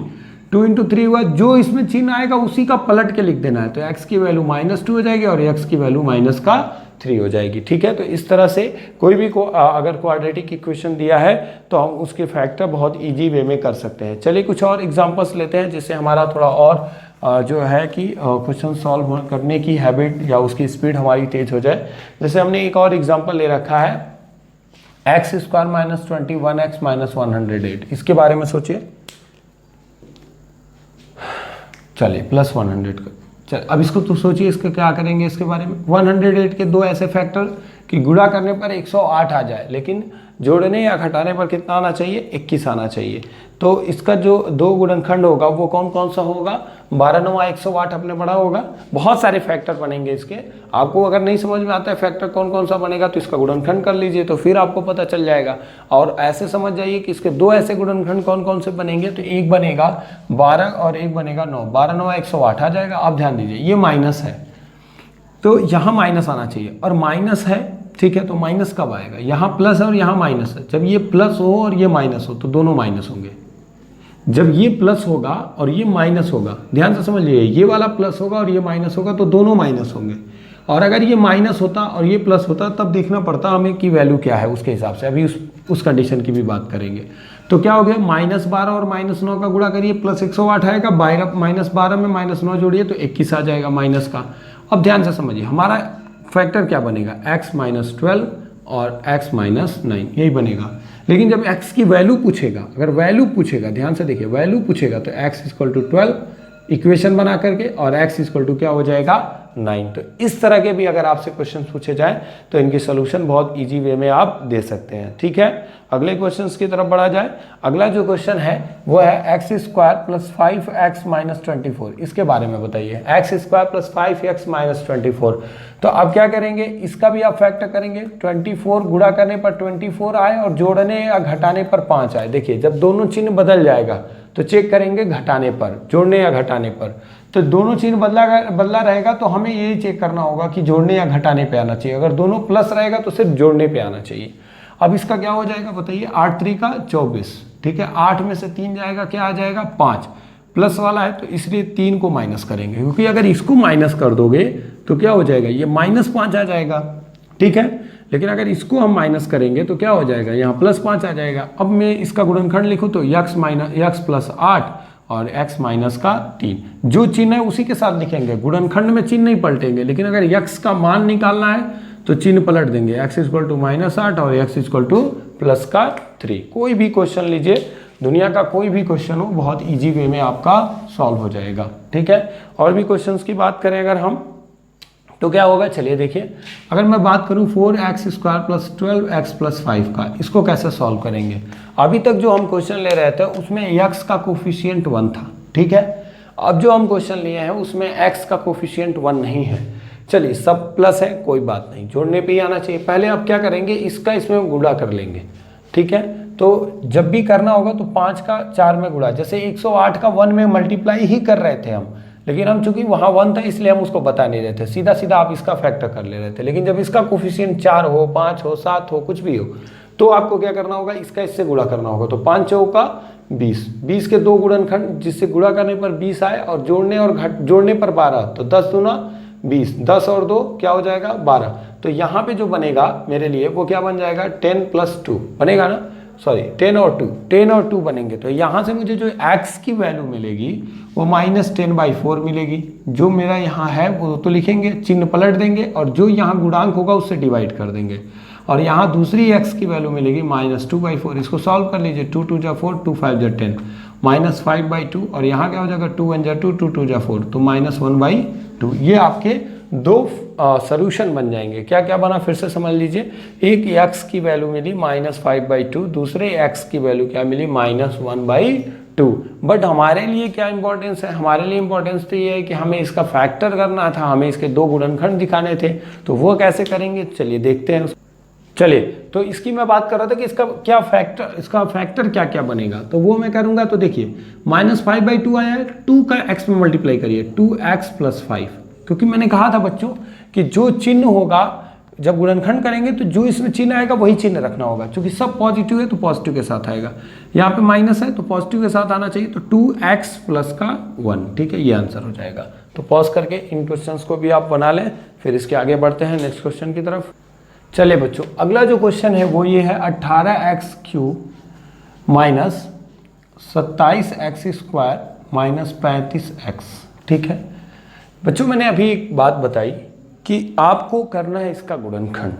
2 × 3 हुआ, जो इसमें चिन्ह आएगा उसी का पलट के लिख देना है। तो x की वैल्यू -2 हो जाएगी और x की वैल्यू -3 हो जाएगी, ठीक है। तो इस तरह से कोई भी अगर क्वाड्रेटिक इक्वेशन दिया है तो हम उसके फैक्टर बहुत इजी वे में कर सकते हैं। चलिए कुछ और एग्जांपल्स लेते हैं जिससे हमारा थोड़ा और जो है कि क्वेश्चन सॉल्व करने की हैबिट या उसकी स्पीड हमारी तेज हो जाए। जैसे हमने एक और एग्जाम्पल ले रखा है x² - 21x - 108, इसके बारे में सोचिए। चलिए +100 का, चल अब इसको तो सोचिए, इसका क्या करेंगे इसके बारे में। 108 के दो ऐसे फैक्टर कि गुणा करने पर 108 आ जाए, लेकिन जोड़ने या घटाने पर कितना आना चाहिए, 21 आना चाहिए। तो इसका जो दो गुणनखंड होगा वो कौन कौन सा होगा, 12 9 108 आपने पढ़ा होगा। बहुत सारे फैक्टर बनेंगे इसके, आपको अगर नहीं समझ में आता है फैक्टर कौन कौन सा बनेगा तो इसका गुणनखंड कर लीजिए, तो फिर आपको पता चल जाएगा। और ऐसे समझ जाइए कि इसके दो ऐसे गुणनखंड कौन कौन से बनेंगे, तो एक बनेगा 12 और एक बनेगा 9, 12 9 108 आ जाएगा। आप ध्यान दीजिए ये माइनस है तो यहाँ माइनस आना चाहिए, और माइनस है, ठीक है, तो माइनस कब आएगा, यहाँ प्लस है और यहाँ माइनस है। जब ये प्लस हो और ये माइनस हो तो दोनों माइनस होंगे। जब ये प्लस होगा और ये माइनस होगा, ध्यान से समझिए, ये वाला प्लस होगा और ये माइनस होगा तो दोनों माइनस होंगे। और अगर ये माइनस होता और ये प्लस होता तब देखना पड़ता हमें कि वैल्यू क्या है, उसके हिसाब से अभी उस कंडीशन की भी बात करेंगे। तो क्या हो गया, -12 और -9 का गुणा करिए प्लस 108 आएगा, -12 में -9 जोड़िए तो 21 आ जाएगा माइनस का। अब ध्यान से समझिए हमारा फैक्टर क्या बनेगा, x - 12 और x - 9 यही बनेगा। लेकिन जब x की वैल्यू पूछेगा, अगर वैल्यू पूछेगा, ध्यान से देखिए वैल्यू पूछेगा तो x = 12 इक्वेशन बना करके और x = क्या हो जाएगा 9। तो इस तरह के भी अगर आपसे क्वेश्चन पूछे जाए तो इनकी सोल्यूशन बहुत इजी वे में आप दे सकते हैं। ठीक है, अगले क्वेश्चंस की तरफ बढ़ा जाए। अगला जो क्वेश्चन है वो है x² + 5x - 24। इसके बारे में बताइए, x² + 5x - 24। तो अब क्या करेंगे, इसका भी आप फैक्टर करेंगे। 24 गुणा करने पर 24 आए और जोड़ने या घटाने पर 5 आए। देखिए जब दोनों चिन्ह बदल जाएगा तो चेक करेंगे घटाने पर, जोड़ने या घटाने पर। तो दोनों चिन्ह बदला रहेगा तो हमें यही चेक करना होगा कि जोड़ने या घटाने पे आना चाहिए। अगर दोनों प्लस रहेगा तो सिर्फ जोड़ने पे आना चाहिए। अब इसका क्या हो जाएगा बताइए, 8 3 का 24, ठीक है, 8 में से 3 जाएगा, क्या आ जाएगा 5, प्लस वाला है तो इसलिए 3 को माइनस करेंगे, क्योंकि अगर इसको माइनस कर दोगे तो क्या हो जाएगा, ये -5 आ जाएगा, ठीक है। लेकिन अगर इसको हम माइनस करेंगे तो क्या हो जाएगा, यहाँ +5 आ जाएगा। अब मैं इसका गुणनखंड लिखूँ तो x + 8 और x - 3, जो चिन्ह है उसी के साथ लिखेंगे, गुणनखंड में चिन्ह नहीं पलटेंगे। लेकिन अगर x का मान निकालना है तो चिन्ह पलट देंगे, x = -8 और x = +3। कोई भी क्वेश्चन लीजिए, दुनिया का कोई भी क्वेश्चन हो, बहुत इजी वे में आपका सॉल्व हो जाएगा। ठीक है, और भी क्वेश्चंस की बात करें अगर हम तो क्या होगा, चलिए देखिए। अगर मैं बात करूं 4x² + 12x + 5 का, इसको कैसे सॉल्व करेंगे। अभी तक जो हम क्वेश्चन ले रहे थे उसमें x का कोफिशिएंट 1 था, ठीक है। अब जो हम क्वेश्चन लिए हैं उसमें x का कोफिशिएंट 1 नहीं है। चलिए सब प्लस है, कोई बात नहीं, जोड़ने पे ही आना चाहिए। पहले आप क्या करेंगे, इसका इसमें गुणा कर लेंगे, ठीक है। तो जब भी करना होगा तो 5 का 4 में गुणा, जैसे 108 का 1 में मल्टीप्लाई ही कर रहे थे हम, लेकिन हम चूंकि वहाँ 1 था इसलिए हम उसको बता नहीं रहे थे, सीधा सीधा आप इसका फैक्टर कर ले रहे थे। लेकिन जब इसका कोफिशिएंट 4 हो, 5 हो, 7 हो, कुछ भी हो, तो आपको क्या करना होगा, इसका इससे गुणा करना होगा। तो 5 चौका 20, 20 के दो गुणनखंड, जिससे गुणा करने पर 20 आए और जोड़ने पर 12, तो 10 दूना 20, 10 और 2 क्या हो जाएगा 12। तो यहाँ पे जो बनेगा मेरे लिए वो क्या बन जाएगा, 10 + 2 बनेगा ना, सॉरी 10 और 2 बनेंगे। तो यहाँ से मुझे जो x की वैल्यू मिलेगी वो -10/4 मिलेगी। जो मेरा यहाँ है वो तो लिखेंगे, चिन्ह पलट देंगे और जो यहाँ गुणांक होगा उससे डिवाइड कर देंगे। और यहाँ दूसरी x की वैल्यू मिलेगी -2/4। इसको सॉल्व कर लीजिए, 2 2 जा 4, 2 5 जा 10, -5/2 और यहाँ क्या हो जाएगा 2 1 जा 2, 2 2 जा 4, तो -1/2। ये आपके दो सॉल्यूशन बन जाएंगे। क्या क्या बना फिर से समझ लीजिए, एक x की वैल्यू मिली -5/2, दूसरे x की वैल्यू क्या मिली -1/2। बट हमारे लिए क्या इंपॉर्टेंस है, हमारे लिए इंपॉर्टेंस तो ये है कि हमें इसका फैक्टर करना था, हमें इसके दो गुणनखंड दिखाने थे। तो वो कैसे करेंगे, चलिए देखते हैं। चलिए, तो इसकी मैं बात कर रहा था कि इसका फैक्टर क्या क्या बनेगा, तो वो मैं करूंगा। तो देखिए -5/2 आया है, 2 का x में मल्टीप्लाई करिए, 2x + 5, क्योंकि मैंने कहा था बच्चों कि जो चिन्ह होगा जब गुणनखंड करेंगे तो जो इसमें चिन्ह आएगा वही चिन्ह रखना होगा। क्योंकि सब पॉजिटिव है तो पॉजिटिव के साथ आएगा, यहाँ पे माइनस है तो पॉजिटिव के साथ आना चाहिए। तो 2x + 1, ठीक है, ये आंसर हो जाएगा। तो पॉज करके इन क्वेश्चंस को भी आप बना लें, फिर इसके आगे बढ़ते हैं नेक्स्ट क्वेश्चन की तरफ। चलिए बच्चों, अगला जो क्वेश्चन है वो ये है 18x³ - 27x² - 35x, ठीक है। बच्चों मैंने अभी एक बात बताई कि आपको करना है इसका गुणनखंड,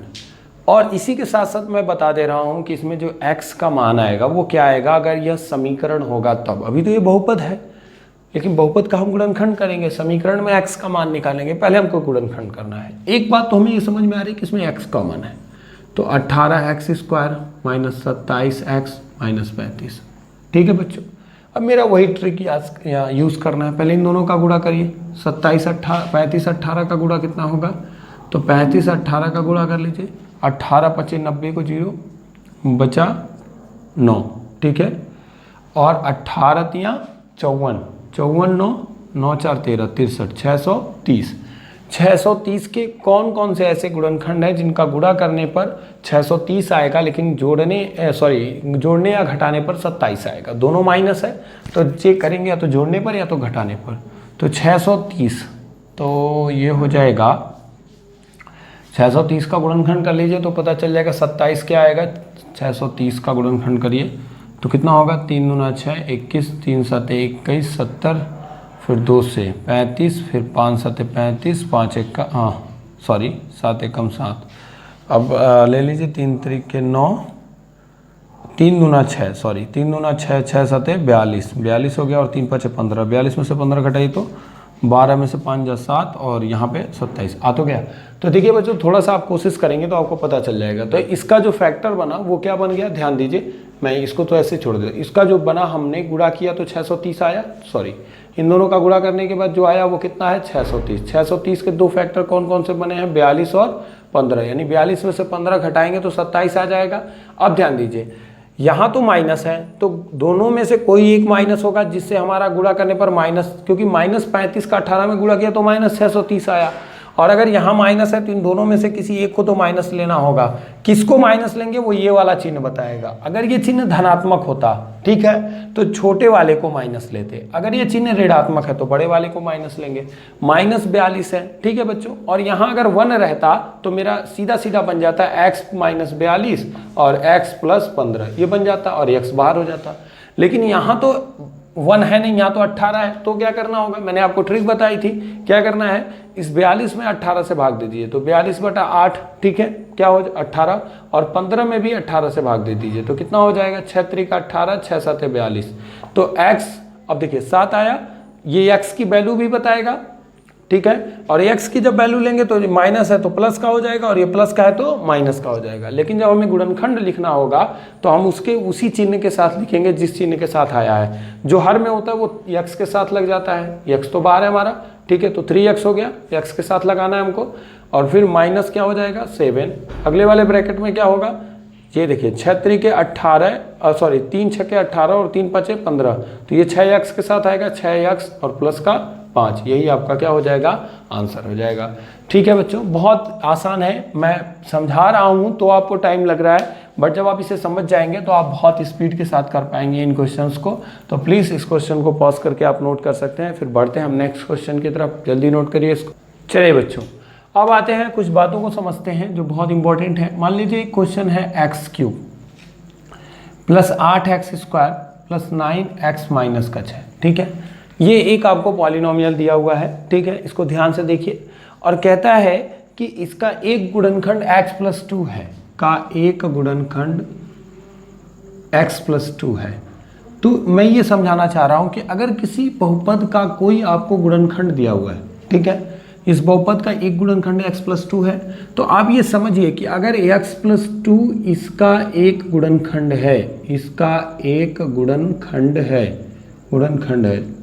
और इसी के साथ साथ मैं बता दे रहा हूं कि इसमें जो x का मान आएगा वो क्या आएगा अगर यह समीकरण होगा तब। अभी तो ये बहुपद है, लेकिन बहुपद का हम गुणनखंड करेंगे, समीकरण में x का मान निकालेंगे, पहले हमको गुणनखंड करना है। एक बात तो हमें ये समझ में आ रही है कि इसमें x कॉमन है, तो 18x² माइनस 27x माइनस 35। ठीक है बच्चों, अब मेरा वही ट्रिक यहाँ यूज़ करना है। पहले इन दोनों का गुणा करिए। 35 18 का गुणा कितना होगा? तो 35 18 का गुणा कर लीजिए। 18 पचे 90 को 0 बचा 9। ठीक है, और 18 तियाँ 54, 54 9 9 4 13 63 630। 630 के कौन कौन से ऐसे गुणनखंड हैं जिनका गुणा करने पर 630 आएगा, लेकिन जोड़ने या घटाने पर 27 आएगा? दोनों माइनस है, तो चेक करेंगे या तो जोड़ने पर या तो घटाने पर। तो 630, तो ये हो जाएगा 630 का गुणनखंड कर लीजिए तो पता चल जाएगा 27 क्या आएगा। 630 का गुणनखंड करिए तो कितना होगा? 3 दूना 6 21, 3 सते 21 70, फिर 2 से 35, फिर 5 सते 35, 5 एक का 7 एकम 7। अब ले लीजिए 3 तरीके 9, 3 दूना 6 6 सते 42, 42 हो गया, और 3 5 15, 42 में से 15 घटाइए तो 12 में से 5 जा 7, और यहाँ पे 27 आ तो गया। तो देखिए बच्चों, थोड़ा सा आप कोशिश करेंगे तो आपको पता चल जाएगा। तो इसका जो फैक्टर बना वो क्या बन गया, ध्यान दीजिए। मैं इसको तो ऐसे छोड़ देता, इसका जो बना हमने गुणा किया तो 630 आया। इन दोनों का गुणा करने के बाद जो आया वो कितना है? 630। 630 के दो फैक्टर कौन कौन से बने हैं? 42 और 15, यानी 42 में से 15 घटाएंगे तो 27 आ जाएगा। अब ध्यान दीजिए, यहाँ तो माइनस है, तो दोनों में से कोई एक माइनस होगा जिससे हमारा गुणा करने पर माइनस, क्योंकि माइनस 35 का 18 में गुणा किया तो माइनस 630 आया। और अगर यहाँ माइनस है तो इन दोनों में से किसी एक को तो माइनस लेना होगा। किसको माइनस लेंगे वो ये वाला चिन्ह बताएगा। अगर ये चिन्ह धनात्मक होता, ठीक है, तो छोटे वाले को माइनस लेते। अगर ये चिन्ह ऋणात्मक है तो बड़े वाले को माइनस लेंगे। माइनस 42 है, ठीक है बच्चों, और यहाँ अगर 1 रहता तो मेरा सीधा सीधा बन जाता x माइनस 42 और x प्लस 15, ये बन जाता और x बाहर हो जाता। लेकिन यहाँ तो 1 है नहीं, यहाँ तो 18 है, तो क्या करना होगा? मैंने आपको ट्रिक बताई थी, क्या करना है? इस 42 में 18 से भाग दे दीजिए, तो 42/8, ठीक है, क्या हो 18, और 15 में भी 18 से भाग दे दीजिए, तो कितना हो जाएगा? 6 3 18, 6 7 42। तो x, अब देखिए 7 आया, ये x की वैल्यू भी बताएगा, ठीक है, और x की जब वैल्यू लेंगे तो माइनस है तो प्लस का हो जाएगा, और ये प्लस का है तो माइनस का हो जाएगा। लेकिन जब हमें गुणनखंड लिखना होगा तो हम उसके उसी चिन्ह के साथ लिखेंगे जिस चिन्ह के साथ आया है। जो हर में होता है वो x के साथ लग जाता है, x तो बाहर है हमारा, ठीक है, तो 3x हो गया, x के साथ लगाना है हमको, और फिर माइनस क्या हो जाएगा? 7। अगले वाले ब्रैकेट में क्या होगा? ये देखिए 6 3 18, 3 6 18 और 3 5 15, तो ये 6x के साथ आएगा, 6x और प्लस का 5, यही आपका क्या हो जाएगा? आंसर हो जाएगा। ठीक है बच्चों, बहुत आसान है, मैं समझा रहा हूँ तो आपको टाइम लग रहा है, बट जब आप इसे समझ जाएंगे तो आप बहुत स्पीड के साथ कर पाएंगे इन क्वेश्चंस को। तो प्लीज़ इस क्वेश्चन को पॉज करके आप नोट कर सकते हैं। फिर बढ़ते हैं हम नेक्स्ट क्वेश्चन की तरफ, जल्दी नोट करिए इसको। चलिए बच्चों, अब आते हैं कुछ बातों को समझते हैं जो बहुत इंपॉर्टेंट है। मान लीजिए एक क्वेश्चन है x³ plus 8x² plus 9x minus का 6, ठीक है, ये एक आपको पॉलिनोमियल दिया हुआ है, ठीक है, इसको ध्यान से देखिए, और कहता है कि इसका एक गुणनखंड x+2 है, का एक गुणनखंड x+2 है। तो मैं ये समझाना चाह रहा हूं कि अगर किसी बहुपद का कोई आपको गुणनखंड दिया हुआ है, ठीक है, इस बहुपद का एक गुणनखंड x+2 है, तो आप ये समझिए कि अगर x+2 इसका एक गुणनखंड है, इसका एक गुणनखंड है,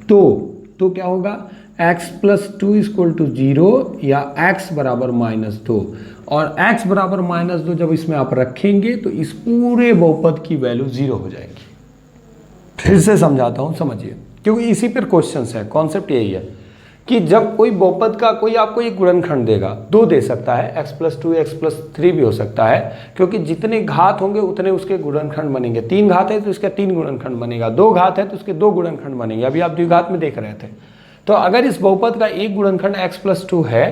तो क्या होगा? x+2 = 0 या x बराबर -2, और x बराबर -2 जब इसमें आप रखेंगे तो इस पूरे बहुपद की वैल्यू 0 हो जाएगी। फिर से समझाता हूँ, समझिए, क्योंकि इसी पर क्वेश्चन है, कॉन्सेप्ट यही है कि जब कोई बहुपद का कोई आपको एक गुणनखंड देगा, 2 दे सकता है, x+2 x+3 भी हो सकता है, क्योंकि जितने घात होंगे उतने उसके गुणनखंड बनेंगे। 3 घात है तो इसका 3 गुणनखंड बनेगा, 2 घात है तो उसके 2 गुणनखंड बनेंगे। अभी आप द्विघात में देख रहे थे। तो अगर इस बहुपद का एक गुणनखंड x+2 है,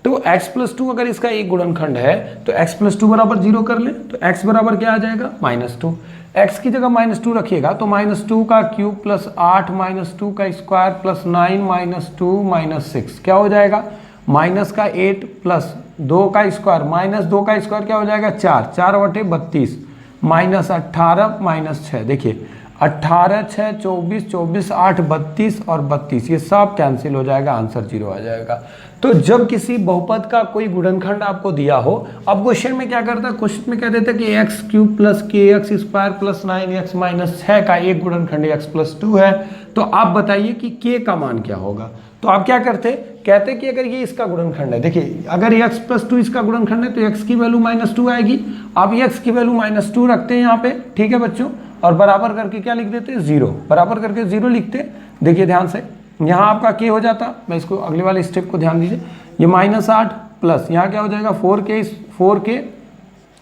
तो x+2 अगर इसका एक गुणनखंड है तो x+2 बराबर 0 कर लें, तो x बराबर क्या आ जाएगा? -2। x की जगह -2 रखिएगा तो -2 का क्यूब प्लस 8 -2 का स्क्वायर प्लस 9 -2 -6 क्या हो जाएगा? माइनस का 8 प्लस 2 का स्क्वायर -2 का स्क्वायर क्या हो जाएगा? 4 4 बटे 32 -18 -6। देखिए 18 6 24, 24 8 32 और 32, ये सब कैंसिल हो जाएगा, आंसर 0 आ जाएगा। तो जब किसी बहुपद का कोई गुणनखंड आपको दिया हो, अब क्वेश्चन में क्या करता है, क्वेश्चन में कह देता है कि एक्स क्यूब प्लस के x square plus 9x minus 6 का एक गुणनखंड x प्लस 2 है, तो आप बताइए कि k का मान क्या होगा। तो आप क्या करते, कहते कि अगर ये इसका गुणनखंड है, देखिए अगर x प्लस 2 इसका गुणनखंड है तो x की वैल्यू -2 आएगी। आप x की वैल्यू -2 रखते हैं यहाँ पे, ठीक है बच्चों, और बराबर करके क्या लिख देते हैं, 0, बराबर करके 0 लिखते। देखिए ध्यान से, यहाँ आपका k हो जाता, मैं इसको अगले वाले स्टेप को ध्यान दीजिए, ये -8 प्लस यहाँ क्या हो जाएगा 4k,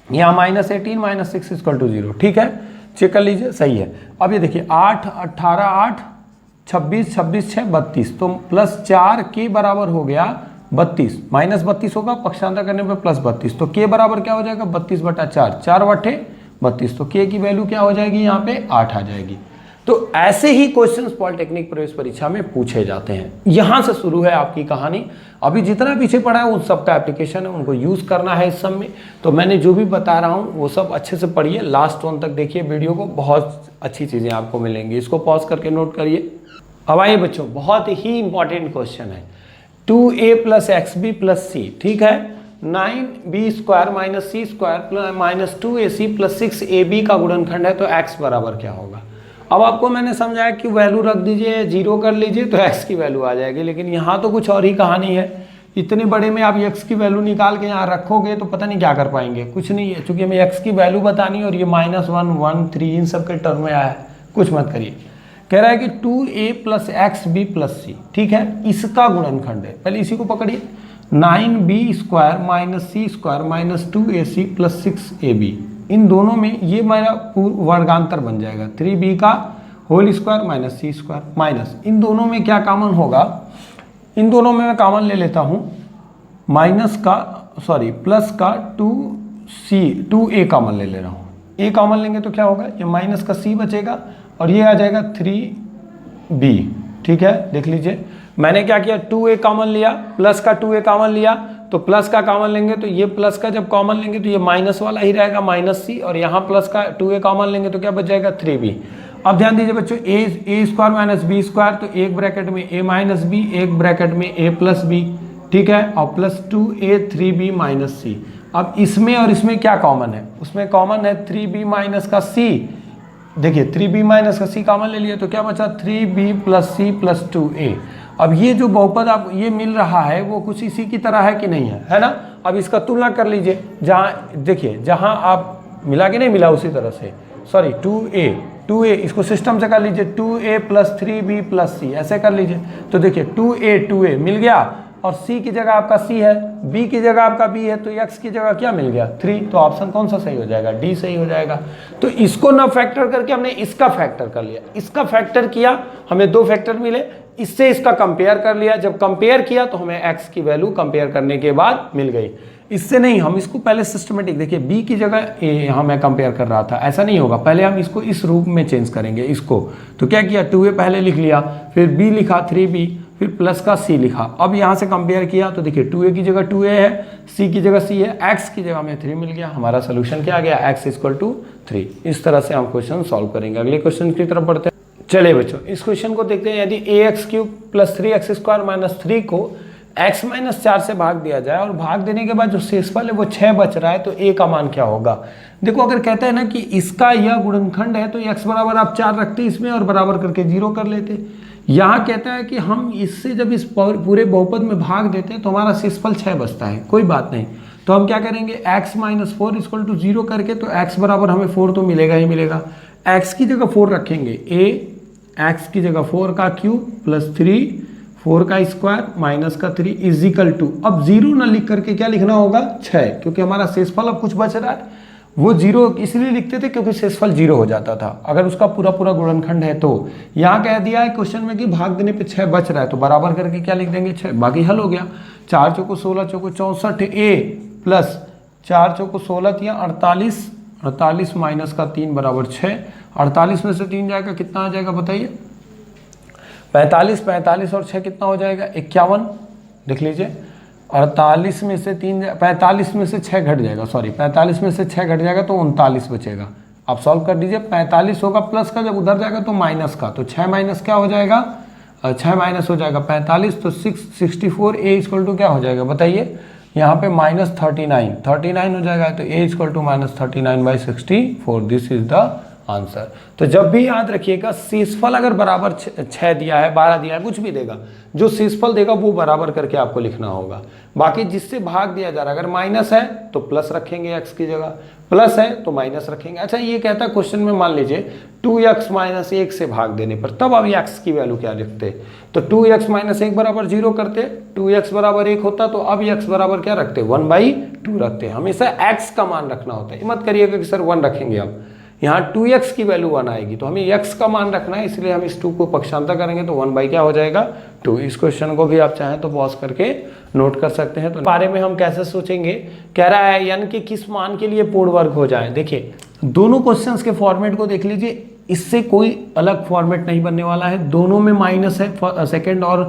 यहाँ -18 -6 = 0, ठीक है, चेक कर लीजिए, सही है। अब ये देखिए 8 18 8 26 26 6 32, तो +4 k बराबर हो गया 32, -32 होगा, पक्षांतर करने पर +32, तो k बराबर क्या हो जाएगा 32/4, 4 बटे 32, तो k की वैल्यू क्या हो जाएगी, यहाँ पे 8 आ जाएगी। तो ऐसे ही क्वेश्चंस पॉलिटेक्निक प्रवेश परीक्षा में पूछे जाते हैं। यहां से शुरू है आपकी कहानी। अभी जितना पीछे पड़ा है उन सब का एप्लीकेशन है, उनको यूज करना है इस सब में। तो मैंने जो भी बता रहा हूं वो सब अच्छे से पढ़िए, लास्ट वन तक देखिए वीडियो को, बहुत अच्छी चीजें आपको मिलेंगी। इसको पॉज करके नोट करिए। अब आइए बच्चों, बहुत ही इंपॉर्टेंट क्वेश्चन है, 2a + xb + c, ठीक है, 9b² - c² - 2ac + 6ab का गुणनखंड है, तो x बराबर क्या होगा। अब आपको मैंने समझाया कि वैल्यू रख दीजिए, 0 कर लीजिए तो x की वैल्यू आ जाएगी, लेकिन यहाँ तो कुछ और ही कहानी है। इतने बड़े में आप x की वैल्यू निकाल के यहाँ रखोगे तो पता नहीं क्या कर पाएंगे, कुछ नहीं है, चूंकि हमें x की वैल्यू बतानी है और ये -1 1 3 इन सब के टर्म में आया है, कुछ मत करिए। कह रहा है कि 2a + xb + c, ठीक है, इसका गुणनखंड है, पहले इसी को पकड़िए, 9b² - c² - 2ac + 6ab, इन दोनों में ये मेरा वर्गांतर बन जाएगा, 3b का होल स्क्वायर - c² माइनस, इन दोनों में क्या कॉमन होगा, इन दोनों में मैं कॉमन ले लेता हूँ, प्लस का 2a कॉमन ले रहा हूँ, a कॉमन लेंगे तो क्या होगा, ये माइनस का c बचेगा और ये आ जाएगा 3b, ठीक है। देख लीजिए मैंने क्या किया, 2a कॉमन लिया, प्लस का 2a कॉमन लिया, तो प्लस का कॉमन लेंगे तो ये प्लस का जब कॉमन लेंगे तो ये माइनस वाला ही रहेगा -c, और यहाँ प्लस का 2a कॉमन लेंगे तो क्या बच जाएगा 3b। अब ध्यान दीजिए बच्चों, a² - b², तो एक ब्रैकेट में a - b, एक ब्रैकेट में a + b, ठीक है, और प्लस 2a 3b - c। अब इसमें और इसमें क्या कॉमन है, उसमें कॉमन है 3b - का c, देखिए 3b - का c कॉमन ले लिया तो क्या बचा 3b + c + 2a। अब ये जो बहुपद आप ये मिल रहा है वो कुछ इसी की तरह है कि नहीं है ना। अब इसका तुलना कर लीजिए, जहाँ देखिए जहाँ आप मिला कि नहीं मिला उसी तरह से, 2a इसको सिस्टम से कर लीजिए, 2a + 3b + c, ऐसे कर लीजिए, तो देखिए 2a मिल गया, और c की जगह आपका c है, b की जगह आपका b है, तो x की जगह क्या मिल गया 3, तो ऑप्शन कौन सा सही हो जाएगा, d सही हो जाएगा। तो इसको ना फैक्टर करके हमने इसका फैक्टर कर लिया, इसका फैक्टर किया, हमें 2 फैक्टर मिले, इससे इसका कंपेयर कर लिया, जब कंपेयर किया तो हमें x की वैल्यू कंपेयर करने के बाद मिल गई। इससे नहीं, हम इसको पहले सिस्टमेटिक, देखिए b की जगह a यहाँ मैं कंपेयर कर रहा था, ऐसा नहीं होगा, पहले हम इसको इस रूप में चेंज करेंगे इसको। तो क्या किया, 2a पहले लिख लिया, फिर b लिखा 3b, फिर प्लस का c लिखा। अब यहाँ से कंपेयर किया तो देखिए 2a की जगह 2a है, c की जगह c है, x की जगह हमें 3 मिल गया, हमारा सोल्यूशन क्या आ गया, x = 3। इस तरह से हम क्वेश्चन सॉल्व करेंगे। अगले क्वेश्चन की तरफ बढ़ते हैं। चलिए बच्चों, इस क्वेश्चन को देखते हैं। यदि ax³ + 3x² - 3 को x - 4 से भाग दिया जाए और भाग देने के बाद जो शेषफल है वो 6 बच रहा है, तो a का मान क्या होगा। देखो अगर कहते हैं ना कि इसका यह गुणनखंड है तो x बराबर आप 4 रखते इसमें और बराबर करके 0 कर लेते। यहाँ कहता है कि हम इससे जब इस पूरे बहुपद में भाग देते हैं तो हमारा शेषफल 6 बचता है, कोई बात नहीं, तो हम क्या करेंगे, x - 4 = 0 करके, तो x बराबर हमें 4 तो मिलेगा ही मिलेगा, x की जगह 4 रखेंगे, x की जगह 4 का क्यूब + 3 4 का स्क्वायर माइनस का 3 = अब 0 ना लिख करके क्या लिखना होगा 6, क्योंकि हमारा शेषफल अब कुछ बच रहा है। वो 0 इसलिए लिखते थे क्योंकि शेषफल 0 हो जाता था अगर उसका पूरा गुणनखंड है। तो यहाँ कह दिया है क्वेश्चन में कि भाग देने पे 6 बच रहा है, तो बराबर करके क्या लिख देंगे 6, बाकी हल हो गया। 4 चौको 16 चौको 64 a प्लस 4 चौको 16 या 48, 48 माइनस का 3 बराबर 6। 48 में से 3 जाएगा कितना आ जाएगा बताइए, 45, 45 और 6 कितना हो जाएगा 51। देख लीजिए 48 में से 3, 45 में से 6 घट जाएगा, 45 में से 6 घट जाएगा तो 39 बचेगा, आप सॉल्व कर दीजिए। 45 होगा प्लस का, जब उधर जाएगा तो माइनस का, तो 6 माइनस क्या हो जाएगा, 6 माइनस हो जाएगा 45, तो 64 ए इक्वल टू क्या हो जाएगा बताइए, यहाँ पे माइनस 39 हो जाएगा, तो a equal to minus 39/64, this is the answer. तो जब भी याद रखिएगा शेषफल अगर बराबर 6 दिया है, 12 दिया है, कुछ भी देगा, जो शेषफल देगा वो बराबर करके आपको लिखना होगा। बाकी जिससे भाग दिया जा रहा है, अगर माइनस है तो प्लस रखेंगे x की जगह, प्लस है तो माइनस रखेंगे। अच्छा ये कहता है क्वेश्चन में, मान लीजिए 2x माइनस 1 से भाग देने पर, तब अब x की वैल्यू क्या लिखते, तो 2x माइनस 1 बराबर 0 करते, 2x बराबर 1 होता, तो अब x बराबर क्या रखते, 1/2 रखते। हमेशा x का मान रखना होता है, मत करिएगा कि सर 1 रखेंगे, अब यहाँ 2x की वैल्यू 1 आएगी, तो हमें x का मान रखना है, इसलिए हम इस 2 को पक्षांतर करेंगे तो 1 क्या हो जाएगा, 2। इस क्वेश्चन को भी आप चाहें तो पॉज करके नोट कर सकते हैं। तो बारे में हम कैसे सोचेंगे, कह रहा है यानी कि किस मान के लिए पूर्ण वर्ग हो जाए। देखिए दोनों क्वेश्चंस के फॉर्मेट को देख लीजिए, इससे कोई अलग फॉर्मेट नहीं बनने वाला है, दोनों में माइनस है, सेकंड और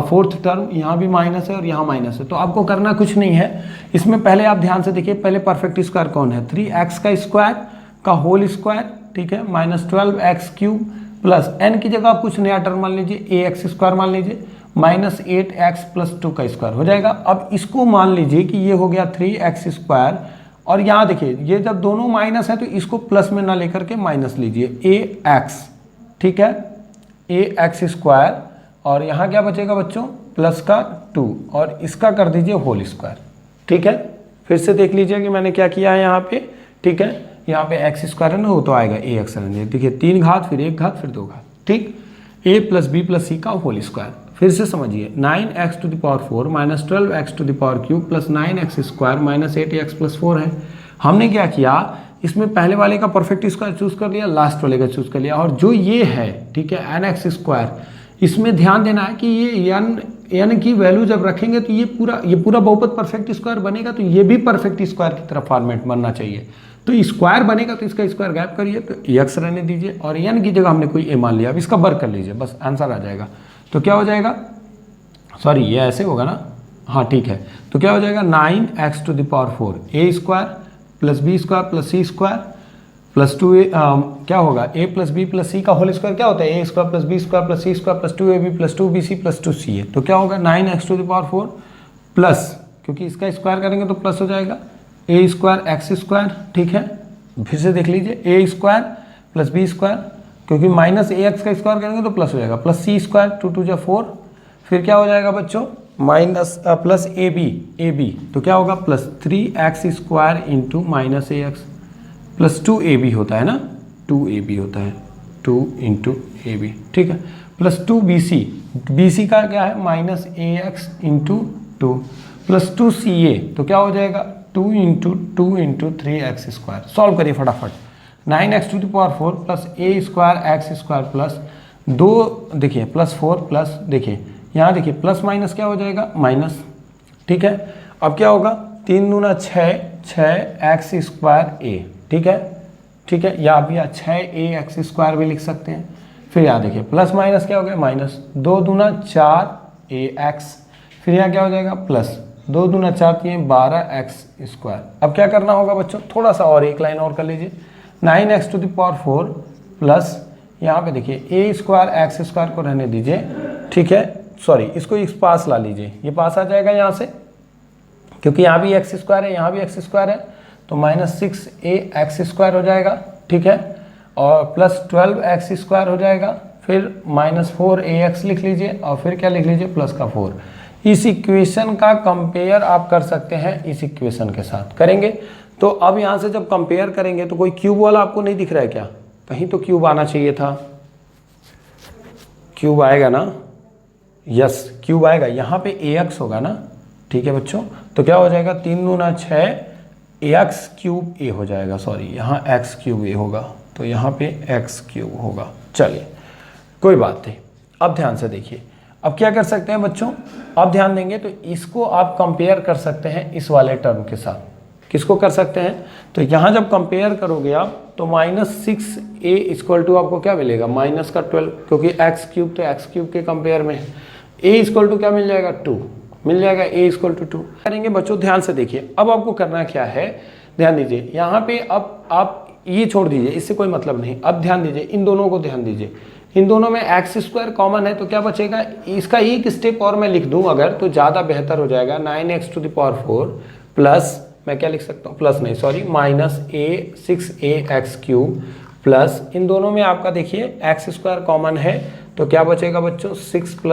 फोर्थ टर्म, यहाँ भी माइनस है और यहाँ माइनस है, तो आपको करना कुछ नहीं है। इसमें पहले आप ध्यान से देखिए, पहले परफेक्ट स्क्वायर कौन है, 3x का स्क्वायर का होल स्क्वायर, ठीक है, -12x³ प्लस n की जगह आप कुछ नया टर्म मान लीजिए, ax² मान लीजिए, -8x+2 का स्क्वायर हो जाएगा। अब इसको मान लीजिए कि ये हो गया 3x², और यहाँ देखिए ये जब दोनों माइनस है तो इसको प्लस में ना लेकर के माइनस लीजिए, ax, ठीक है, ax², और यहाँ क्या बचेगा बच्चों, प्लस का 2, और इसका कर दीजिए होल स्क्वायर, ठीक है। फिर से देख लीजिए कि मैंने क्या किया है यहाँ पे, ठीक है, यहाँ पे x² है ना, वो तो आएगा ax रहने, देखिए 3 घात फिर 1 घात फिर 2 घात, ठीक, a + b + c का होल स्क्वायर। फिर से समझिए, 9x⁴ - 12x³ plus 9x² - 8x+4 है। हमने क्या किया, इसमें पहले वाले का परफेक्ट स्क्वायर चूज कर लिया, लास्ट वाले का चूज कर लिया, और जो ये है, ठीक है, nx², इसमें ध्यान देना है कि ये n की वैल्यू जब रखेंगे तो ये पूरा बहुपद परफेक्ट स्क्वायर बनेगा, तो ये भी परफेक्ट स्क्वायर की तरफ फॉर्मेट बनना चाहिए। तो स्क्वायर बनेगा तो इसका स्क्वायर गैप करिए, तो x रहने दीजिए, और n की जगह हमने कोई a मान लिया, अब इसका वर्ग कर लीजिए, बस आंसर आ जाएगा। तो क्या हो जाएगा, सॉरी ये ऐसे होगा ना, हाँ ठीक है, तो क्या हो जाएगा 9x⁴ a² + b² + c² + 2a, क्या होगा a + b + c का होल स्क्वायर क्या होता है, a² + b² + c² + 2ab + 2bc + 2ca, तो क्या होगा 9x⁴ प्लस, क्योंकि इसका स्क्वायर करेंगे तो प्लस हो जाएगा, a² x², ठीक है, फिर से देख लीजिए, a² + b², क्योंकि -ax का स्क्वायर करेंगे तो प्लस हो जाएगा, प्लस c², 2 × 2 = 4, फिर क्या हो जाएगा बच्चों, प्लस ab, तो क्या होगा plus 3x² × -ax plus 2ab होता है ना, 2ab होता है, 2 × ab, ठीक है, प्लस 2bc का क्या है, -ax × 2 प्लस 2ca, तो क्या हो जाएगा 2 × 2 × 3x²। सॉल्व करिए फटाफट, 9x⁴ plus a² x² plus 2, देखिए प्लस 4 प्लस, देखिए यहाँ देखिए प्लस माइनस क्या हो जाएगा, माइनस, ठीक है। अब क्या होगा, 3 दूना 6, 6x²a, ठीक है, या आप यहाँ 6ax² भी लिख सकते हैं। फिर यहाँ देखिए प्लस माइनस क्या हो गया, माइनस, 2 दूना 4ax, फिर यहाँ क्या हो जाएगा प्लस, 2 दूना 4 3 12x²। अब क्या करना होगा बच्चों, थोड़ा सा और एक लाइन और कर लीजिए, 9x⁴ प्लस यहाँ पे देखिए a² x² को रहने दीजिए, ठीक है, सॉरी इसको इस पास ला लीजिए, ये पास आ जाएगा यहाँ से, क्योंकि यहाँ भी x² है, यहाँ भी x² है, तो -6ax² हो जाएगा, ठीक है, और प्लस 12x² हो जाएगा, फिर -4ax लिख लीजिए, और फिर क्या लिख लीजिए, प्लस का 4। इस इक्वेशन का कंपेयर आप कर सकते हैं इस इक्वेशन के साथ, करेंगे तो अब यहाँ से जब कंपेयर करेंगे तो कोई क्यूब वाला आपको नहीं दिख रहा है क्या, कहीं तो क्यूब आना चाहिए था, क्यूब आएगा ना, यस क्यूब आएगा, यहाँ पे ax होगा ना, ठीक है बच्चों, तो क्या हो जाएगा 3 दूना 6 ax³ a हो जाएगा, सॉरी यहाँ x³ a होगा, तो यहाँ पे x³ होगा। चलिए कोई बात नहीं, अब ध्यान से देखिए, अब क्या कर सकते हैं बच्चों, अब ध्यान देंगे तो इसको आप कंपेयर कर सकते हैं इस वाले टर्म के साथ। किसको कर सकते हैं, तो यहाँ जब कंपेयर करोगे आप तो -6a = आपको क्या मिलेगा, -12, क्योंकि x³ तो x³ के कंपेयर में है, a = क्या मिल जाएगा 2 मिल जाएगा, a = 2 करेंगे बच्चों। ध्यान से देखिए, अब आपको करना क्या है, ध्यान दीजिए, यहाँ पे अब आप ये छोड़ दीजिए, इससे कोई मतलब नहीं। अब ध्यान दीजिए, इन दोनों को ध्यान दीजिए, इन दोनों में एक्स स्क्वायर कॉमन है तो क्या बचेगा, इसका एक स्टेप और मैं लिख दूं अगर तो ज़्यादा बेहतर हो जाएगा। 9x⁴ प्लस, मैं क्या लिख सकता हूँ, प्लस नहीं सॉरी, -6ax³ प्लस, इन दोनों में आपका देखिए एक्स स्क्वायर कॉमन है तो क्या बचेगा बच्चों, 6 +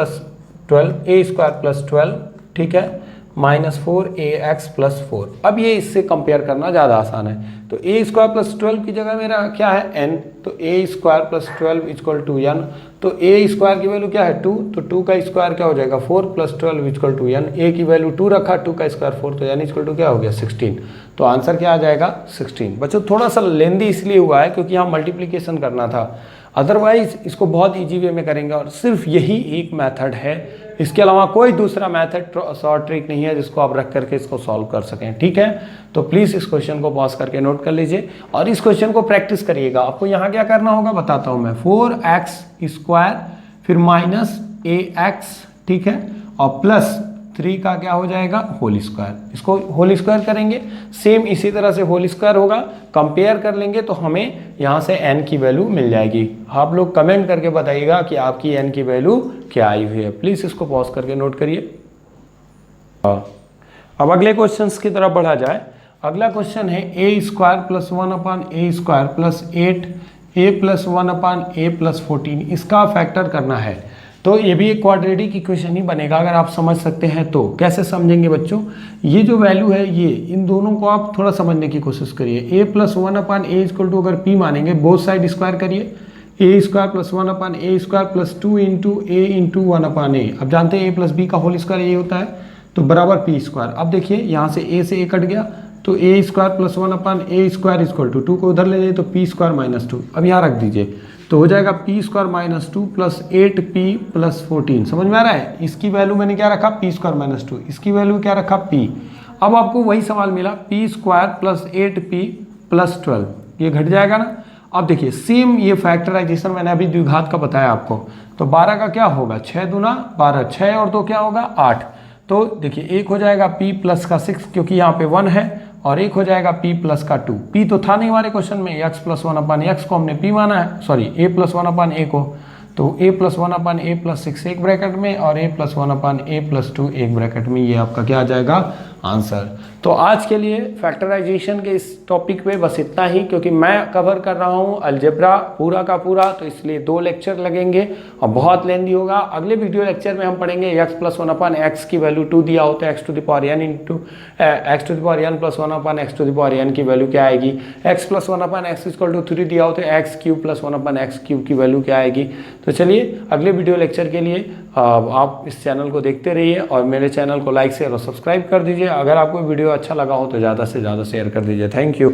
12 a² + 12, ठीक है, -4ax+4। अब ये इससे कंपेयर करना ज़्यादा आसान है, तो a² + 12 की जगह मेरा क्या है n, तो a² + 12 = n, तो a² की वैल्यू क्या है 2, तो 2 का स्क्वायर क्या हो जाएगा 4 + 12 = n, a की वैल्यू 2 रखा, 2 का स्क्वायर 4, तो n = क्या हो गया 16। तो आंसर क्या आ जाएगा 16। बच्चों थोड़ा सा लेंदी इसलिए हुआ है क्योंकि यहाँ मल्टीप्लिकेशन करना था, अदरवाइज इसको बहुत ईजी वे में करेंगे और सिर्फ यही एक मेथड है, इसके अलावा कोई दूसरा मेथड शॉर्ट ट्रिक नहीं है जिसको आप रख करके इसको सॉल्व कर सकें, ठीक है। तो प्लीज़ इस क्वेश्चन को पॉज करके नोट कर लीजिए और इस क्वेश्चन को प्रैक्टिस करिएगा। आपको यहाँ क्या करना होगा बताता हूँ मैं, 4x² फिर -ax, ठीक है, और प्लस 3 का क्या हो जाएगा होल स्क्वायर, इसको होल स्क्वायर करेंगे, सेम इसी तरह से होल स्क्वायर होगा, कंपेयर कर लेंगे तो हमें यहाँ से n की वैल्यू मिल जाएगी। आप लोग कमेंट करके बताइएगा कि आपकी n की वैल्यू क्या आई हुई है। प्लीज़ इसको पॉज करके नोट करिए। अब अगले क्वेश्चंस की तरफ बढ़ा जाए। अगला क्वेश्चन है a² + 1/a² + 8 a + 1/a + 14, इसका फैक्टर करना है। तो ये भी एक क्वाड्रेटिक इक्वेशन ही बनेगा अगर आप समझ सकते हैं तो। कैसे समझेंगे बच्चों, ये जो वैल्यू है ये, इन दोनों को आप थोड़ा समझने की कोशिश करिए। a + 1/a = अगर p मानेंगे, बोथ साइड स्क्वायर करिए, a² + 1/a² + 2 × a × 1/a। अब जानते हैं a + b का होल स्क्वायर ये होता है, तो बराबर p²। अब देखिए यहाँ से a से a कट गया तो a² + 1/a² = 2 को उधर ले जाइए तो p² - 2। अब यहाँ रख दीजिए तो हो जाएगा p² - 2 + 8p + 14। समझ में आ रहा है, इसकी वैल्यू मैंने क्या रखा p² - 2, इसकी वैल्यू क्या रखा p। अब आपको वही सवाल मिला, p² + 8p + 12, ये घट जाएगा ना। अब देखिए सेम ये फैक्टराइजेशन मैंने अभी द्विघात का बताया आपको, तो 12 का क्या होगा 6 दूना 12, 6 और 2 क्या होगा 8। तो देखिए एक हो जाएगा p + का 6 क्योंकि यहाँ पे 1 है, और एक हो जाएगा p + का 2। p तो था नहीं हमारे क्वेश्चन में, x + 1/x को हमने p माना है, सॉरी a + 1/a को, तो a + 1/a + 6 एक ब्रैकेट में और a + 1/a + 2 एक ब्रैकेट में, ये आपका क्या आ जाएगा आंसर। तो आज के लिए फैक्टराइजेशन के इस टॉपिक पे बस इतना ही, क्योंकि मैं कवर कर रहा हूँ अलजेब्रा पूरा का पूरा, तो इसलिए 2 लेक्चर लगेंगे और बहुत लेंदी होगा। अगले वीडियो लेक्चर में हम पढ़ेंगे x + 1/x की वैल्यू 2 दिया होता है, x⁴n + 1/x⁴n की वैल्यू क्या आएगी, x + 1/x = 3 दिया होता है, x³ + 1/x³ की वैल्यू क्या आएगी। तो चलिए अगले वीडियो लेक्चर के लिए आप इस चैनल को देखते रहिए और मेरे चैनल को लाइक शेयर और सब्सक्राइब कर दीजिए। अगर आपको वीडियो अच्छा लगा हो तो ज़्यादा से ज़्यादा शेयर कर दीजिए। Thank you.